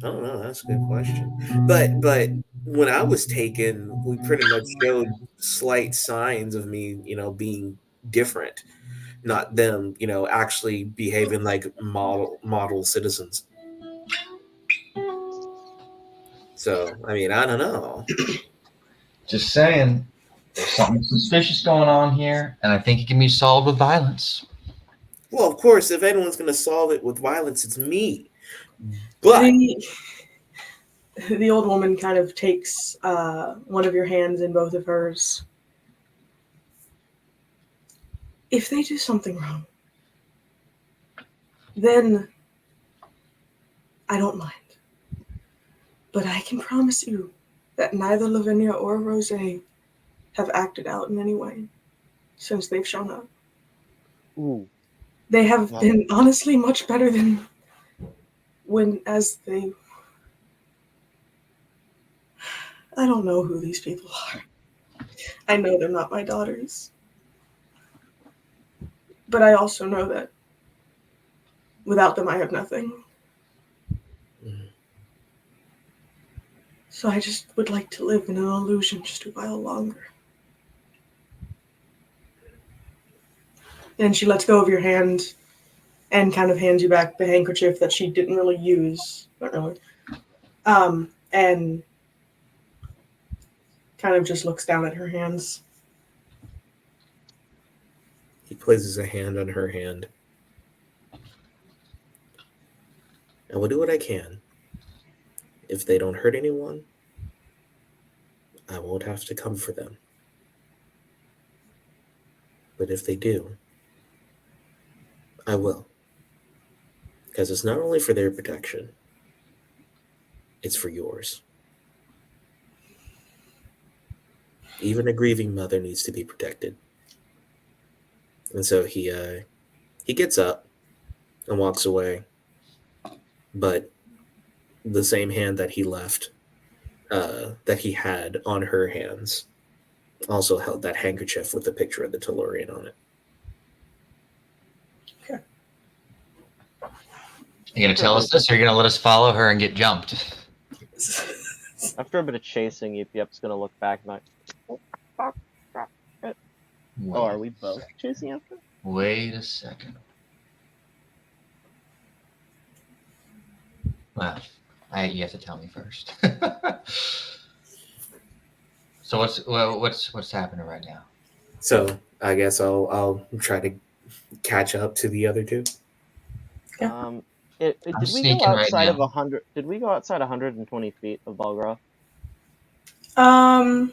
don't know. That's a good question. But when I was taken, we pretty much showed slight signs of me, being different, not them, actually behaving like model citizens. So, I mean, I don't know. Just saying, there's something suspicious going on here, and I think it can be solved with violence. Well, of course, if anyone's going to solve it with violence, it's me. But The old woman kind of takes one of your hands in both of hers. If they do something wrong, then I don't mind. But I can promise you that neither Lavinia or Rose have acted out in any way since they've shown up. Ooh. They have been honestly much better than I don't know who these people are. I know they're not my daughters. But I also know that without them I have nothing. So I just would like to live in an illusion just a while longer. And she lets go of your hand and kind of hands you back the handkerchief that she didn't really use. Not really. And kind of just looks down at her hands. he places a hand on her hand. I will do what I can. If they don't hurt anyone, I won't have to come for them. But if they do, I will. Because it's not only for their protection, it's for yours. Even a grieving mother needs to be protected. And so he gets up and walks away, but the same hand that he left, that he had on her hands, also held that handkerchief with the picture of the Tellurian on it. You gonna tell us this, or are you gonna let us follow her and get jumped? After a bit of chasing, Yip Yip's gonna look back and like, oh, are we both chasing after? Wait a second. Well, you have to tell me first. So what's happening right now? So I guess I'll try to catch up to the other two. Yeah. Did we go sneaking right outside of now. 100? Did we go outside 120 feet of Balgroth? So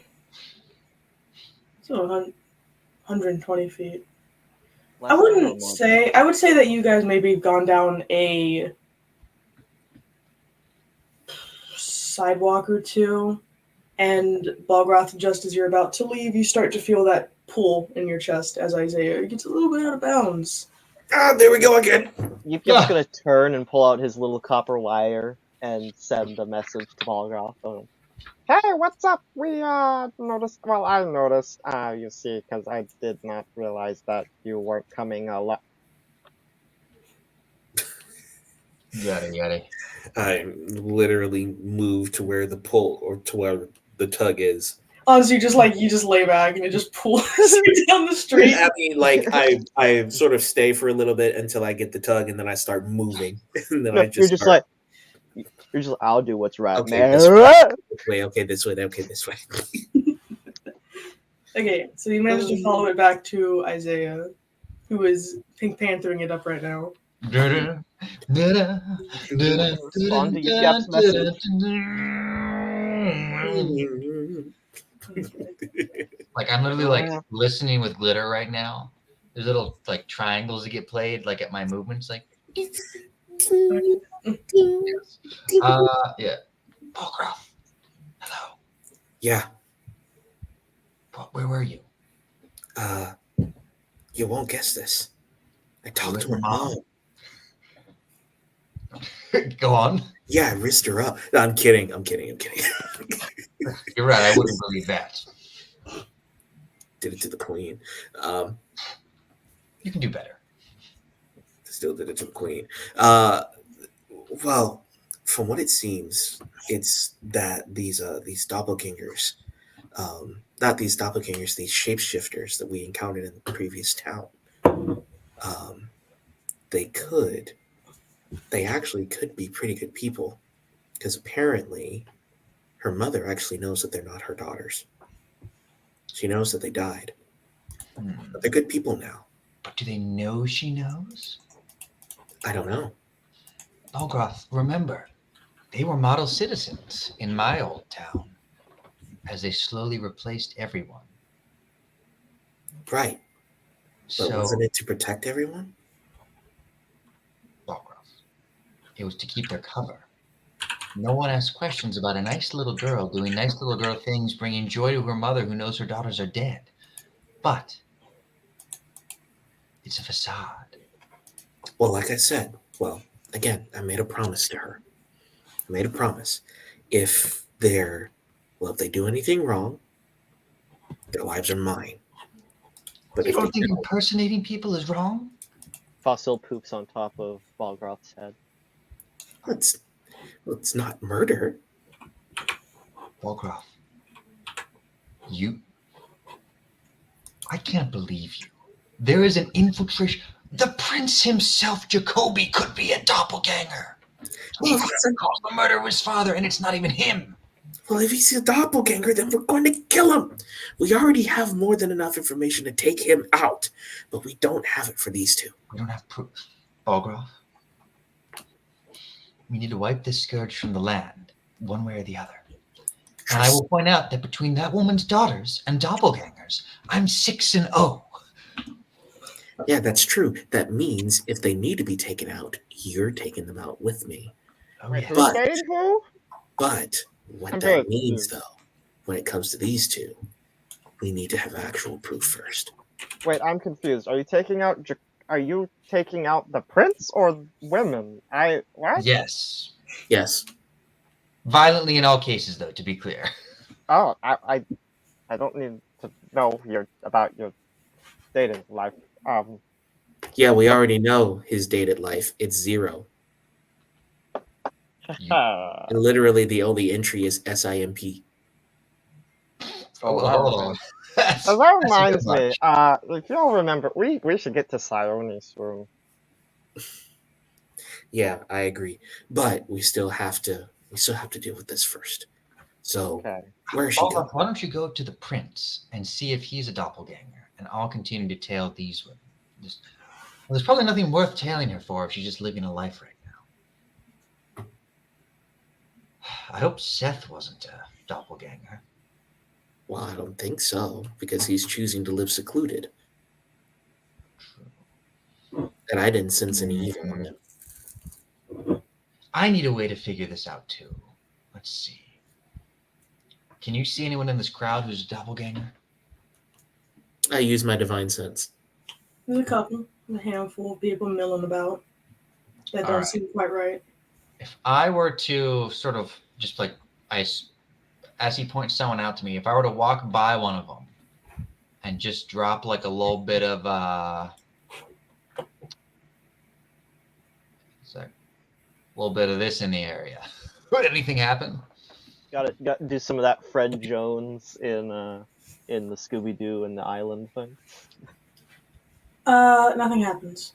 120 feet. Less I than or wouldn't more say. I would say that you guys maybe have gone down a sidewalk or two, and Balgroth, just as you're about to leave, you start to feel that pull in your chest as Isaiah gets a little bit out of bounds. Ah, there we go again. Yip Yip's gonna turn and pull out his little copper wire and send a message to Balgroth. Hey, what's up? We noticed. Well, I noticed. You see, because I did not realize that you weren't coming a lot. Yada. I literally moved to where the pull or to where the tug is. Honestly, you just lay back and it just pulls you down the street. I mean, like I sort of stay for a little bit until I get the tug, and then I start moving, and then I You're just just start, like, I'll do what's right, okay, man. this way, okay, this way, okay, this way. Okay, so you managed to follow it back to Isaiah, who is Pink Panthering it up right now. Respond to Yip Yip's message. Like I'm literally like listening with glitter right now. There's little like triangles that get played like at my movements, like. Yeah. Balgroth. Hello. Yeah. Where were you? You won't guess this. I talked with to her your mom? mom. Go on. Yeah, I risked her up. No, I'm kidding. You're right. I wouldn't believe that. Did it to the queen. You can do better. Still did it to the queen. Well, from what it seems, it's that these doppelgangers, not these doppelgangers, these shapeshifters that we encountered in the previous town. They actually could be pretty good people, because apparently her mother actually knows that they're not her daughters. She knows that they died. But they're good people now. But do they know she knows? I don't know. Balgroth, remember, they were model citizens in my old town as they slowly replaced everyone. Right. But So, wasn't it to protect everyone? Balgroth, it was to keep their cover. No one asked questions about a nice little girl doing nice little girl things, bringing joy to her mother who knows her daughters are dead. But it's a facade. Well, like I said, again, I made a promise to her. I made a promise. If they do anything wrong, their lives are mine. But You if don't they think don't, impersonating people is wrong? Fossil poops on top of Balgroth's head. it's not murder. Balgroth, I can't believe you. There is an infiltration. The prince himself, Jacoby, could be a doppelganger. He caused the murder of his father, and it's not even him. Well, if he's a doppelganger, then we're going to kill him. We already have more than enough information to take him out, but we don't have it for these two. We don't have proof. Balgroth, we need to wipe this scourge from the land, one way or the other. And I will point out that between that woman's daughters and doppelgangers, I'm 6-0. Yeah, that's true. That means if they need to be taken out, you're taking them out with me. Oh, yeah. But what that means, though, when it comes to these two, We need to have actual proof first. Wait, I'm confused. Are you taking out the prince or women? What? Yes. Yes. Violently in all cases, though, to be clear. Oh, I don't need to know about your dating life. Yeah, we already know his dated life. It's 0. You, And literally the only entry is SIMP. Oh, hold wow. on. That's That a bit reminds me. much. If y'all remember, we should get to Sione's room. Yeah, I agree. But we still have to deal with this first. So Okay. where is she going? Why don't you go to the prince and see if he's a doppelganger, and I'll continue to tail these women. Well, there's probably nothing worth tailing her for if she's just living a life right now. I hope Seth wasn't a doppelganger. Well, I don't think so, because he's choosing to live secluded. And I didn't sense any evil in him. I need a way to figure this out too. Let's see. Can you see anyone in this crowd who's a doppelganger? I use my divine sense. There's a handful of people milling about that don't seem quite right. If I were to sort of just like as he points someone out to me, if I were to walk by one of them and just drop like a little bit of this in the area, would anything happen? Got to do some of that Fred Jones in the Scooby-Doo and the Island thing. Nothing happens.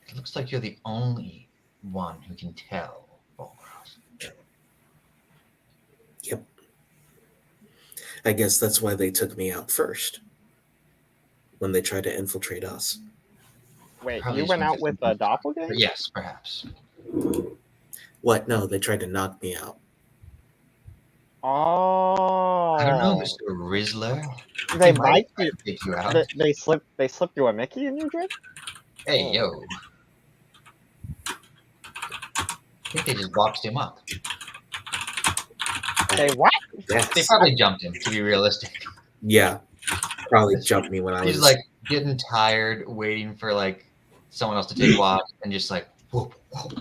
It looks like you're the only one who can tell, Volgraf. Yep. I guess that's why they took me out first. When they tried to infiltrate us. Wait, Probably you went out with a doppelganger? Yes, perhaps. What? No, they tried to knock me out. Oh. I don't know, Mr. Rizzler. They might be. Take you out. They slipped you a Mickey in your drink? Hey, yo. I think they just boxed him up. Hey, what? Yes. They probably jumped him, to be realistic. Yeah. Probably jumped me when I was... He's like getting tired, waiting for like someone else to take watch, and just like whoop, whoop,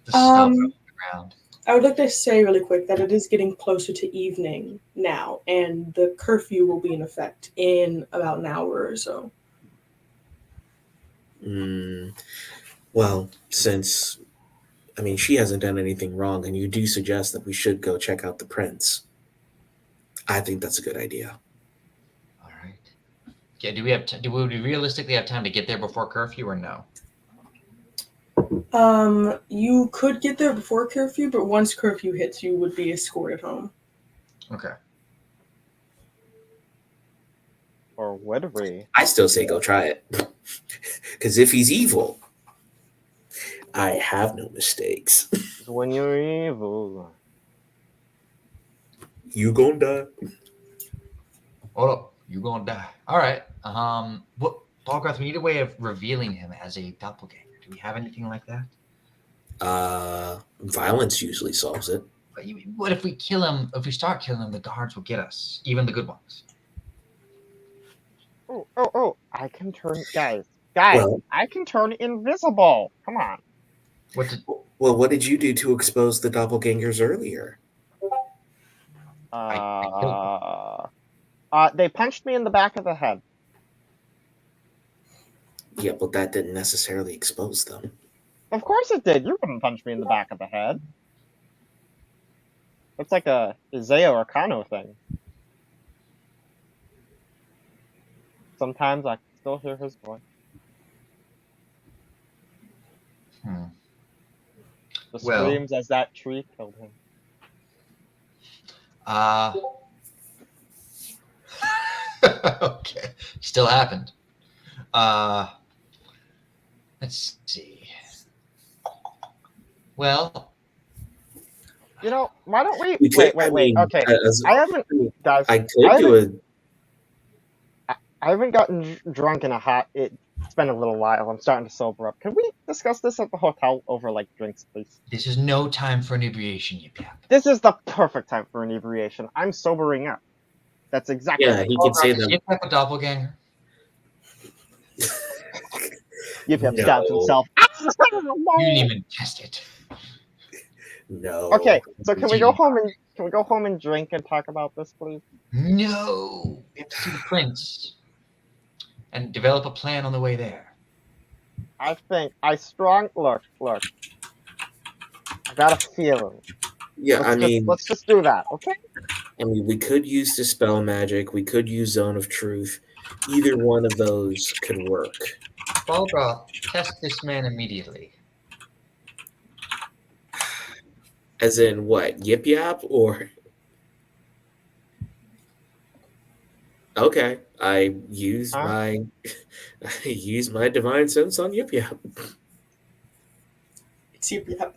the stuff on the ground. I would like to say really quick that it is getting closer to evening now, and the curfew will be in effect in about an hour or so. Well, since, I mean, she hasn't done anything wrong, and you do suggest that we should go check out the prince, I think that's a good idea. All right. Yeah. Do we realistically have time to get there before curfew or no? You could get there before curfew, but once curfew hits, you would be escorted home. Okay. Or would we? I still say go try it. Because if he's evil, I have no mistakes. When you're evil, you gonna die. Hold up. You gonna die. All right. Volgraf, we need a way of revealing him as a doppelganger. Do we have anything like that? Violence usually solves it. But what if we kill him? If we start killing him, the guards will get us, even the good ones. Oh! I can turn, guys. I can turn invisible. Come on. What did you do to expose the doppelgangers earlier? They punched me in the back of the head. Yeah, but that didn't necessarily expose them. Of course it did. You wouldn't punch me in the back of the head. It's like a Isaiah or Kano thing. Sometimes I can still hear his voice. The screams as that tree killed him. Okay. Still happened. Let's see. Well, you know, why don't we wait? Okay, I haven't, guys. I haven't gotten drunk in a hot. been a little while. I'm starting to sober up. Can we discuss this at the hotel over like drinks, please? This is no time for inebriation, Yip Yap. This is the perfect time for inebriation. I'm sobering up. That's exactly Yeah, he can say Is them. Yip Yap a doppelganger? Yip Yap stabs No. himself. You didn't even test it. No. Okay, so can we go home and drink and talk about this, please? No. We have to see the prince and develop a plan on the way there. I think look. I got a feeling. Yeah, Let's just do that, okay? we could use Dispel Magic. We could use Zone of Truth. Either one of those could work. Barbara, test this man immediately. As in what? Yip Yap or? Okay, I use Huh? my divine sense on Yip Yap. It's Yip Yap.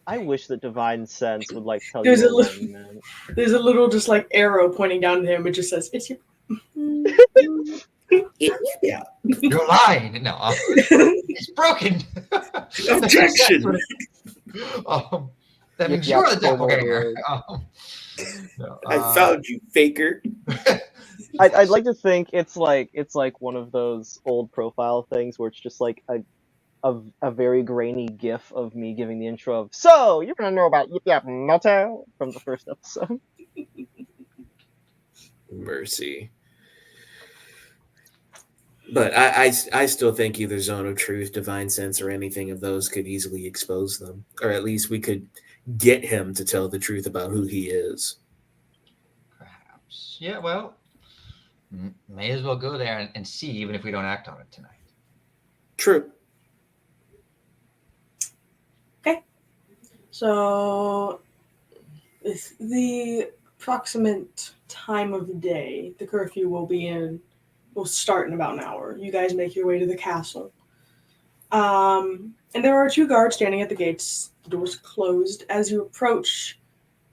I wish that Divine Sense would like tell There's you a a little- line, man. There's a little just like arrow pointing down to him. It just says, "It's Yip." Yip Yap. You're lying. No, it's broken. Objection. That means Yip you're Yap the doppelganger. overlord. No, I found you, faker. I'd like to think it's like one of those old profile things where it's just like a very grainy gif of me giving the intro of, so you're gonna know about Yip Yap Motel from the first episode. Mercy. But I still think either Zone of Truth, Divine Sense, or anything of those could easily expose them. Or at least we could get him to tell the truth about who he is. Perhaps. Yeah, well, may as well go there and see, even if we don't act on it tonight. True. So, with the approximate time of the day, the curfew will start in about an hour. You guys make your way to the castle. And there are 2 guards standing at the gates. The door's closed. As you approach,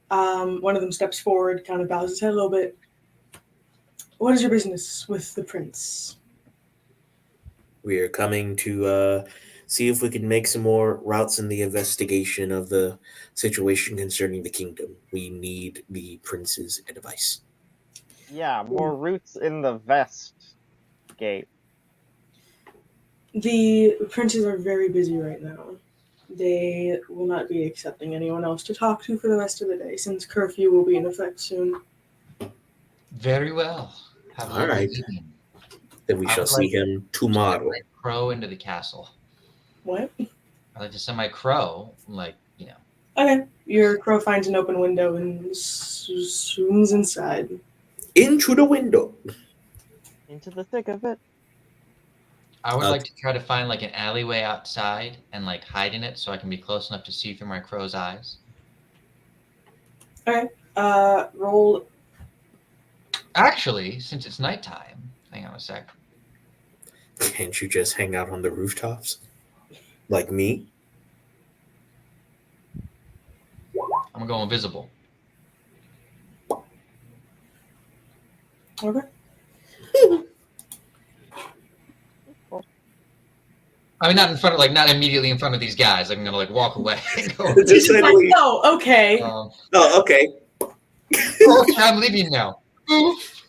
one of them steps forward, kind of bows his head a little bit. What is your business with the prince? We are coming to see if we can make some more routes in the investigation of the situation concerning the kingdom. We need the prince's advice. Yeah, more roots in the vest gate. The princes are very busy right now. They will not be accepting anyone else to talk to for the rest of the day, since curfew will be in effect soon. Very well. Have a All lovely right. evening. Then we I shall would see like him tomorrow. Send my crow into the castle. What? I like to send my crow, Okay. Your crow finds an open window and zooms inside. Into the window. Into the thick of it. I would Okay. like to try to find like an alleyway outside and like hide in it so I can be close enough to see through my crow's eyes. Okay. Roll. Actually, since it's nighttime, hang on a sec. Can't you just hang out on the rooftops? Like me? I'm gonna go invisible. Okay. I mean, not immediately in front of these guys. I'm gonna like walk away. And go Just He's just like, like- oh, okay. Oh, okay. Okay, I'm leaving now. Oof.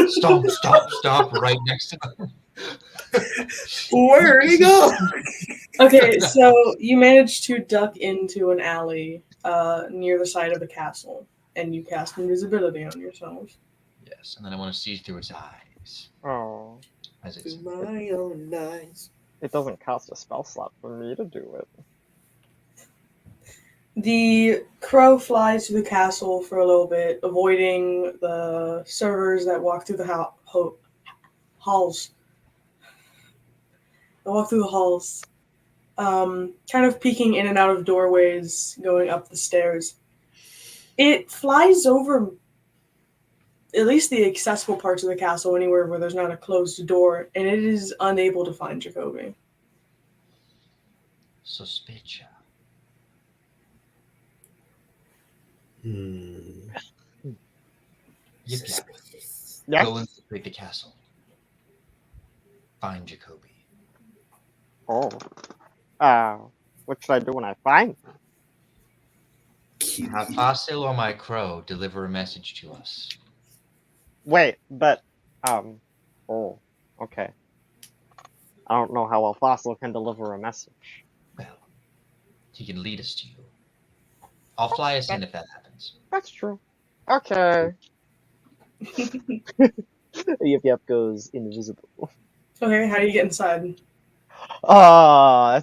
Stop right next to them. Where'd he go? Okay, so you managed to duck into an alley near the side of the castle, and you cast invisibility on yourself. Yes, and then I want to see through its eyes. Oh. As it's To my own eyes. It doesn't cost a spell slot for me to do it. The crow flies to the castle for a little bit, avoiding the servers that walk through the halls. They walk through the halls, kind of peeking in and out of doorways, going up the stairs. It flies over at least the accessible parts of the castle, anywhere where there's not a closed door, and it is unable to find Jacoby. suspicious. Yip Yap. Yes? Go infiltrate the castle. Find Jacoby. Oh. What should I do when I find him? Have Fossil or my crow deliver a message to us. Wait, but oh, okay. I don't know how a fossil can deliver a message. Well, he can lead us to you. I'll fly us in if that happens. That's true. Okay. Yep goes invisible. Okay, how do you get inside?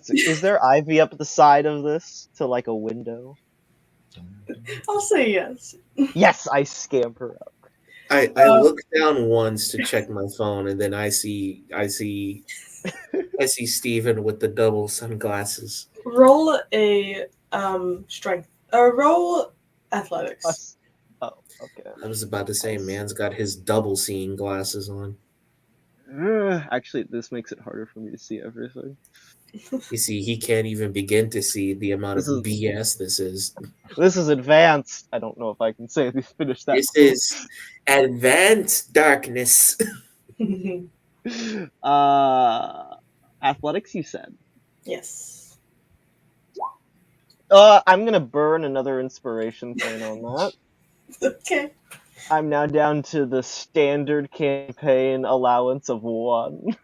Is there ivy up the side of this to like a window? I'll say yes. Yes, I scam her up. I look down once to check my phone, and then I see Steven with the double sunglasses. Roll a strength. Roll athletics. Oh, okay. I was about to say, man's got his double seeing glasses on. Actually, this makes it harder for me to see everything. You see, he can't even begin to see the amount of BS this is. This is advanced. I don't know if I can say finish that. This is advanced darkness. Athletics, you said. Yes. I'm gonna burn another inspiration point on that. Okay. I'm now down to the standard campaign allowance of 1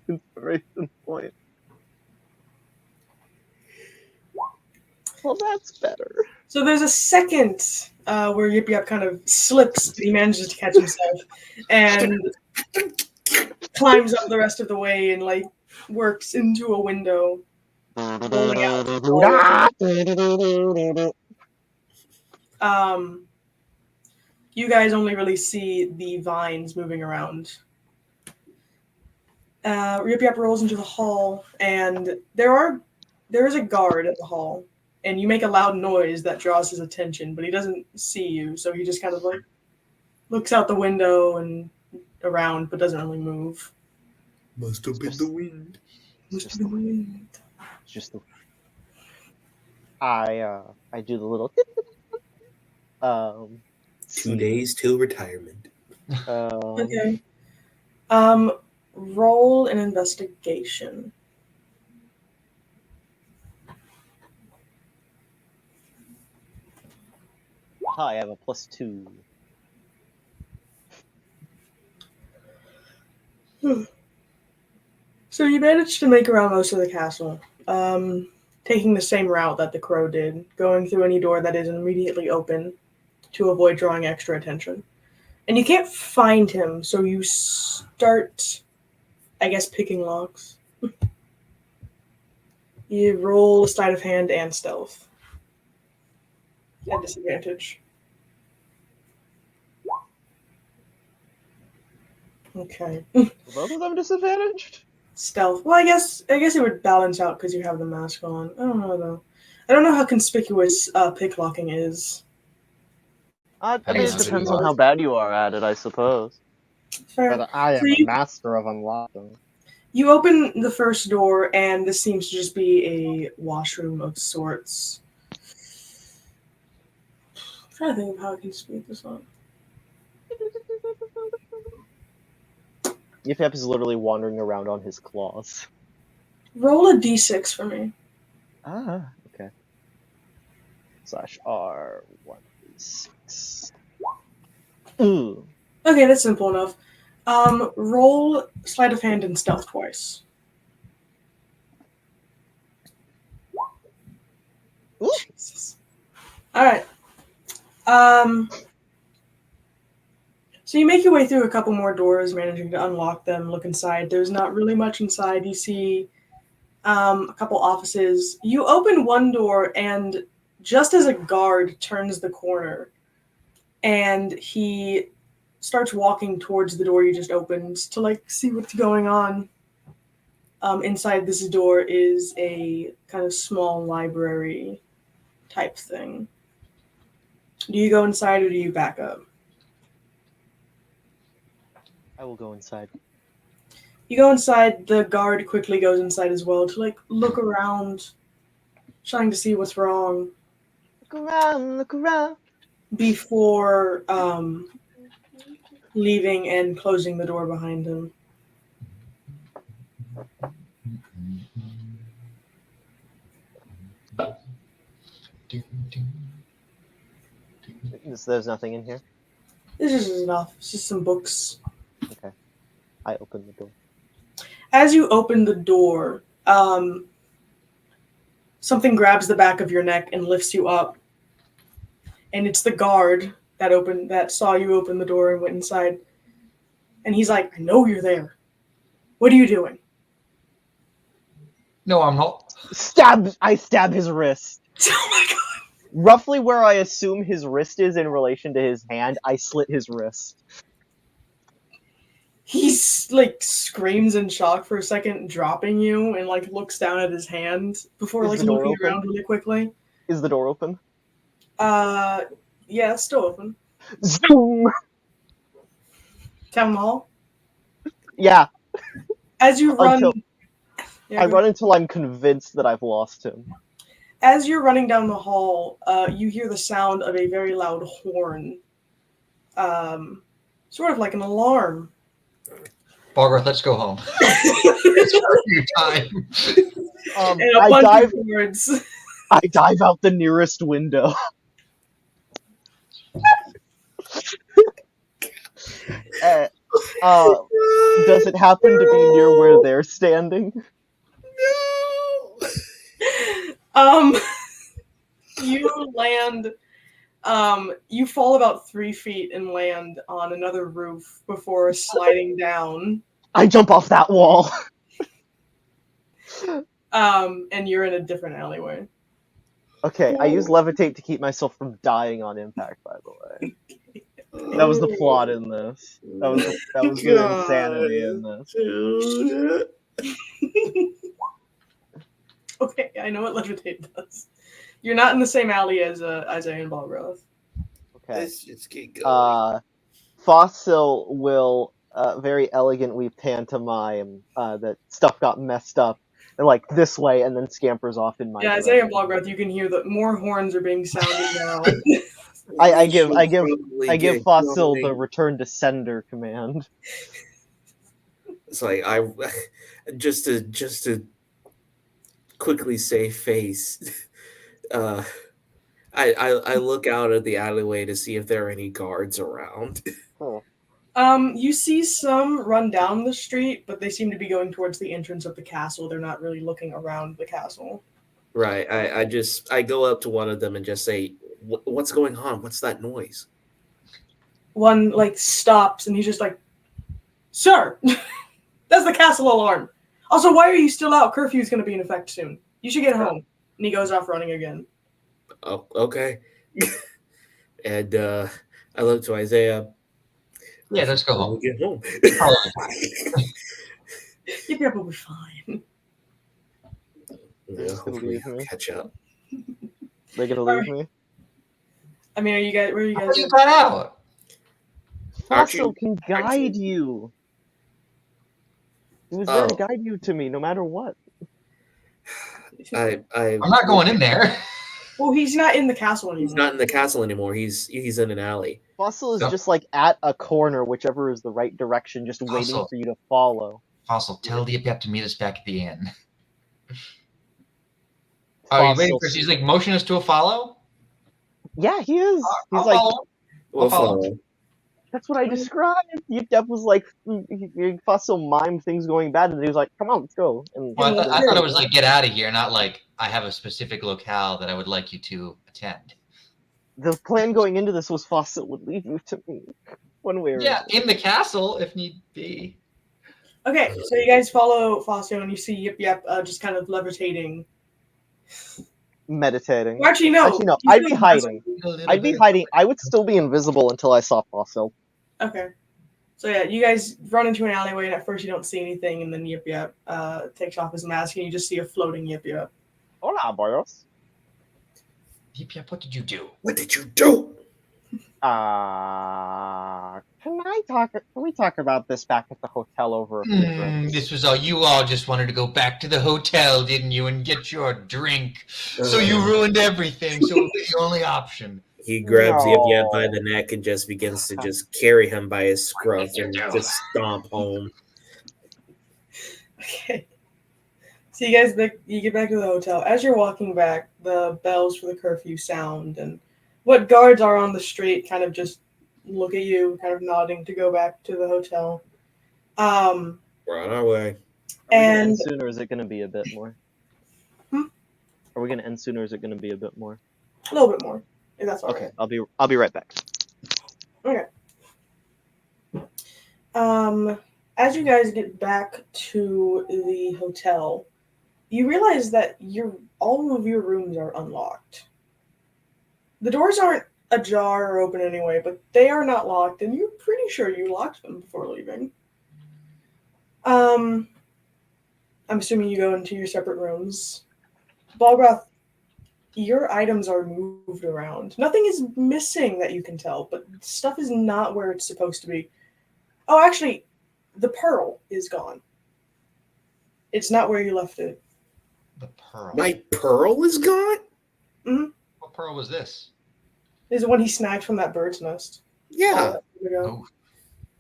inspiration point. Well, that's better. So there's a second where Yip Yap kind of slips, but he manages to catch himself and climbs up the rest of the way and like works into a window, rolling out. You guys only really see the vines moving around. Yip Yap rolls into the hall, and there is a guard at the hall, and you make a loud noise that draws his attention, but he doesn't see you, so he just kind of like looks out the window and around, but doesn't really move. Must have been the wind. Must be the wind. Just the. I do the little. 2 days till retirement. Okay. Roll an investigation. I have a +2. So you managed to make around most of the castle, taking the same route that the crow did, going through any door that is immediately open to avoid drawing extra attention. And you can't find him, so you start, I guess, picking locks. You roll a sleight of hand and stealth. At disadvantage. Okay. Both of them disadvantaged? Stealth. Well, I guess it would balance out because you have the mask on. I don't know though. I don't know how conspicuous picklocking is. I I mean, guess it it depends would on be. how bad you are at it, I suppose. Fair. But I am So a master of unlocking. You open the first door, and this seems to just be a washroom of sorts. I'm trying to think of how I can speed this up. Yip is literally wandering around on his claws. Roll a d6 for me. Okay. /R 1d6. Ooh. Okay, that's simple enough. Roll sleight of hand and stealth twice. Ooh. Jesus. All right. So you make your way through a couple more doors, managing to unlock them, look inside. There's not really much inside. You see a couple offices. You open one door, and just as a guard turns the corner, and he starts walking towards the door you just opened to like see what's going on. Inside this door is a kind of small library type thing. Do you go inside or do you back up? I will go inside. You go inside, the guard quickly goes inside as well to like look around, trying to see what's wrong. Look around. Before leaving and closing the door behind him. There's nothing in here. This is enough. It's just some books. Okay. I open the door. As you open the door, something grabs the back of your neck and lifts you up. And it's the guard that saw you open the door and went inside. And he's like, I know you're there. What are you doing? No, I'm not. I stab his wrist. Oh my god. Roughly where I assume his wrist is in relation to his hand, I slit his wrist. He like screams in shock for a second, dropping you, and like looks down at his hand before Is like the door looking open? around really quickly. Is the door open? Yeah, it's still open. Zoom! Town hall. Yeah, As you run, Until- yeah, I go run until I'm convinced that I've lost him. As you're running down the hall, you hear the sound of a very loud horn. Sort of like an alarm. Balgarth, let's go home. It's curfew time. And a bunch of words. I dive out the nearest window. Does it happen to be near where they're standing? No. You land. You fall about 3 feet and land on another roof before sliding down. I jump off that wall. And you're in a different alleyway. Okay, I use levitate to keep myself from dying on impact, by the way. That was the plot in this. That was the insanity in this. Okay, I know what levitate does. You're not in the same alley as Isaiah and Balgroth. Okay. Let's just get going. Fossil will very elegantly pantomime that stuff got messed up and like this way, and then scampers off in my Yeah, direction. Isaiah and Balgroth, you can hear that more horns are being sounded now. I give Get Fossil the going. return to sender command. It's like I just to quickly save face. I look out at the alleyway to see if there are any guards around. You see some run down the street, but they seem to be going towards the entrance of the castle. They're not really looking around the castle. Right. I go up to one of them and just say, "What's going on? What's that noise?" One like stops and he's just like, "Sir, that's the castle alarm. Also, why are you still out? Curfew is going to be in effect soon. You should get home." And he goes off running again. Oh, okay. And I look to Isaiah. Yeah, let's go When home. we get home. Yep, we'll be fine. Yeah, hopefully Leave I'll me. catch up. They're gonna leave me. I mean, where are you How guys? you got out? Fossil can guide you. He was there to guide you to me, no matter what. I'm not going in there. Well, he's not in the castle anymore. He's not in the castle anymore. He's in an alley. Fossil is So- just like at a corner, whichever is the right direction, just waiting Fossil. for you to follow. Fossil, tell the Yep to meet us back at the inn. Are you waiting for? He's like motioning us to a follow. Yeah, he is. He's I'll like, follow. We'll follow. follow. that's what I described. Yep was like, Fossil mimed things going bad, and he was like, come on, let's go. And Well, I thought it was like get out of here, not like I have a specific locale that I would like you to attend. the plan going into this was Fossil would leave you to me. One way or Yeah, another. in the castle if need be. Okay, so you guys follow Fossil and you see Yep just kind of levitating. Meditating. Well, actually, no. Actually, no. He's I'd be doing hiding. A little I'd be bit. hiding. I would still be invisible until I saw Fossil. Okay. So yeah, you guys run into an alleyway, and at first you don't see anything, and then Yep takes off his mask, and you just see a floating Yep. Hola, boyos. Yep, what did you do? What did you do? Can we talk about this back at the hotel over a few drinks? This was all you all just wanted to go back to the hotel, didn't you, and get your drink. So you ruined everything. So it was the only option. He grabs No. Yip by the neck and just begins to just carry him by his scruff and just stomp home. Okay. So you get back to the hotel. As you're walking back, the bells for the curfew sound, and what guards are on the street kind of just look at you, kind of nodding to go back to the hotel. We're on our way. Are we gonna And end soon, or is it gonna be a bit more? Hmm? Are we gonna end soon, or is it gonna be a bit more? a little bit more, if that's all Okay, right. I'll be right back. Okay. As you guys get back to the hotel, you realize that all of your rooms are unlocked. The doors aren't ajar or open anyway, but they are not locked, and you're pretty sure you locked them before leaving. I'm assuming you go into your separate rooms. Balgroth, your items are moved around. Nothing is missing that you can tell, but stuff is not where it's supposed to be. Oh, actually, the pearl is gone. It's not where you left it. The pearl. My pearl is gone? What pearl was this? This is the one he snagged from that bird's nest. Yeah, Oh,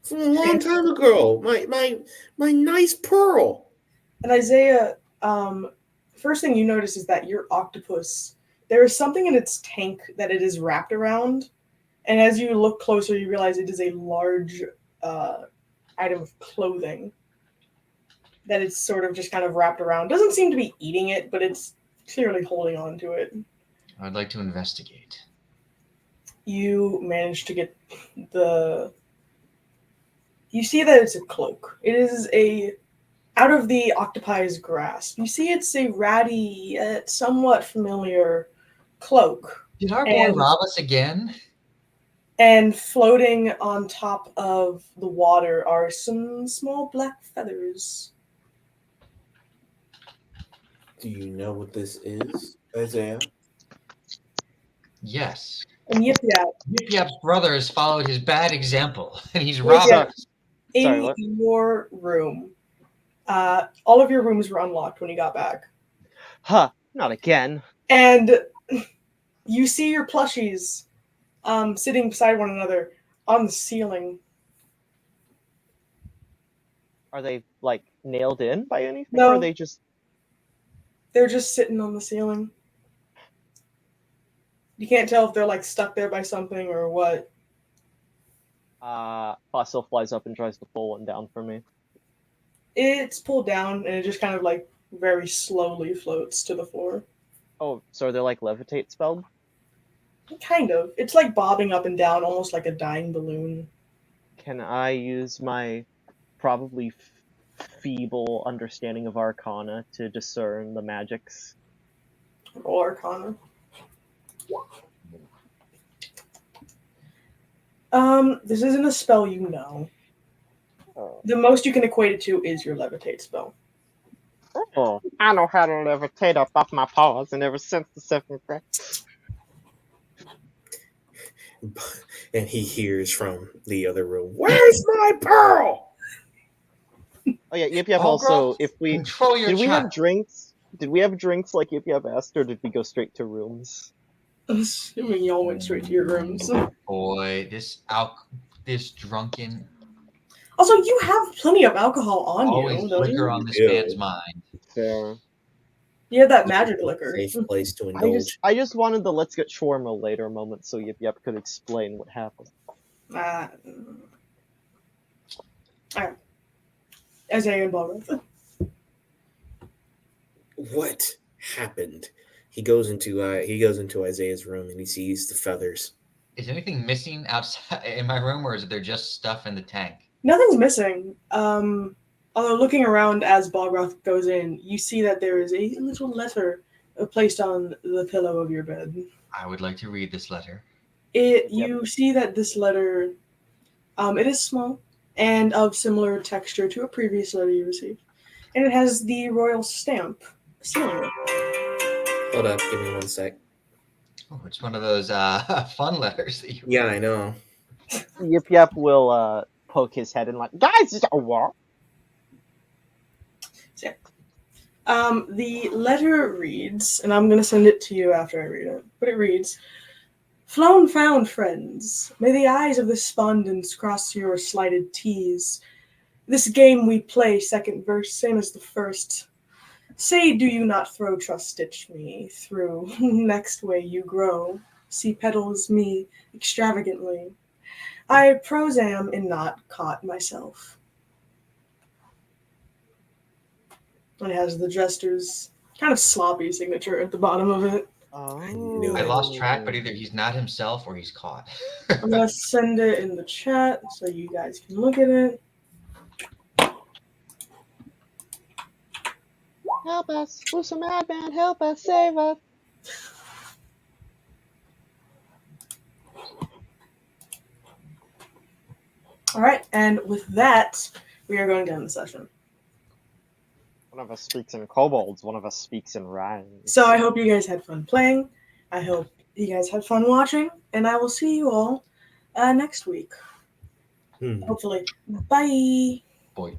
from a long time ago. My nice pearl. And Isaiah, first thing you notice is that your octopus, there is something in its tank that it is wrapped around. And as you look closer, you realize it is a large item of clothing that it's sort of just kind of wrapped around. Doesn't seem to be eating it, but it's clearly holding on to it. I'd like to investigate. You manage to get you see that it's a cloak. It is out of the octopi's grasp. You see it's a ratty, somewhat familiar cloak. Did our boy rob us again? And floating on top of the water are some small black feathers. Do you know what this is, Isaiah? Yes. And Yip Yap, Yip Yap's brother has followed his bad example, and he's Yip robbed Yap, us. Sorry, in what? your room, all of your rooms were unlocked when you got back. Huh, not again. And you see your plushies sitting beside one another on the ceiling. Are they, like, nailed in by anything? No. Or are they just... They're just sitting on the ceiling. You can't tell if they're like stuck there by something or what. Fossil flies up and tries to pull one down for me. It's pulled down and it just kind of like very slowly floats to the floor. Oh, so are they, like, levitate spelled? Kind of. It's like bobbing up and down, almost like a dying balloon. Can I use my probably feeble understanding of Arcana to discern the magics? Roll Arcana. This isn't a spell you know. Oh. The most you can equate it to is your levitate spell. Oh, I know how to levitate up off my paws, and ever since the 7th grade. And he hears from the other room, "Where's my pearl?" Oh yeah, Yip Yap Oh, also, girl, if we... Control your Did we have child. drinks? Did we have drinks like Yip Yap asked, or did we go straight to rooms? Assuming y'all went straight to your rooms. Boy, this drunken, Also, you have plenty of alcohol on always you, don't liquor you? on this Yeah. man's mind. Fair. You have that magic liquor. Safe place to indulge. I just wanted the let's get shawarma later moment so Yip Yap could explain what happened. Alright. Isaiah and Balroth. What happened? He goes into Isaiah's room and he sees the feathers. Is anything missing outside in my room, or is there just stuff in the tank? Nothing's missing. Although looking around as Balroth goes in, you see that there is a little letter placed on the pillow of your bed. I would like to read this letter. You see that this letter, it is small and of similar texture to a previous letter you received, and it has the royal stamp sealing it. Hold up, give me 1 sec. Oh, it's one of those fun letters that you. Yeah, I know. Yip Yap will poke his head and like, guys, it's a what? The letter reads, and I'm going to send it to you after I read it, but it reads, "Flown found friends, may the eyes of the spondents cross your slighted T's. This game we play, second verse, same as the first. Say, do you not throw trust stitch me through next way you grow? See petals me extravagantly. I prose am in not caught myself. And it has the jester's kind of sloppy signature at the bottom of it. Oh. I lost track, but either he's not himself or he's caught. I'm gonna send it in the chat so you guys can look at it. Help us! Who's a madman? Help us! Save us! All right, and with that, we are going to end the session. One of us speaks in kobolds, one of us speaks in rhymes. So I hope you guys had fun playing. I hope you guys had fun watching, and I will see you all next week. Hopefully. Bye. Boy.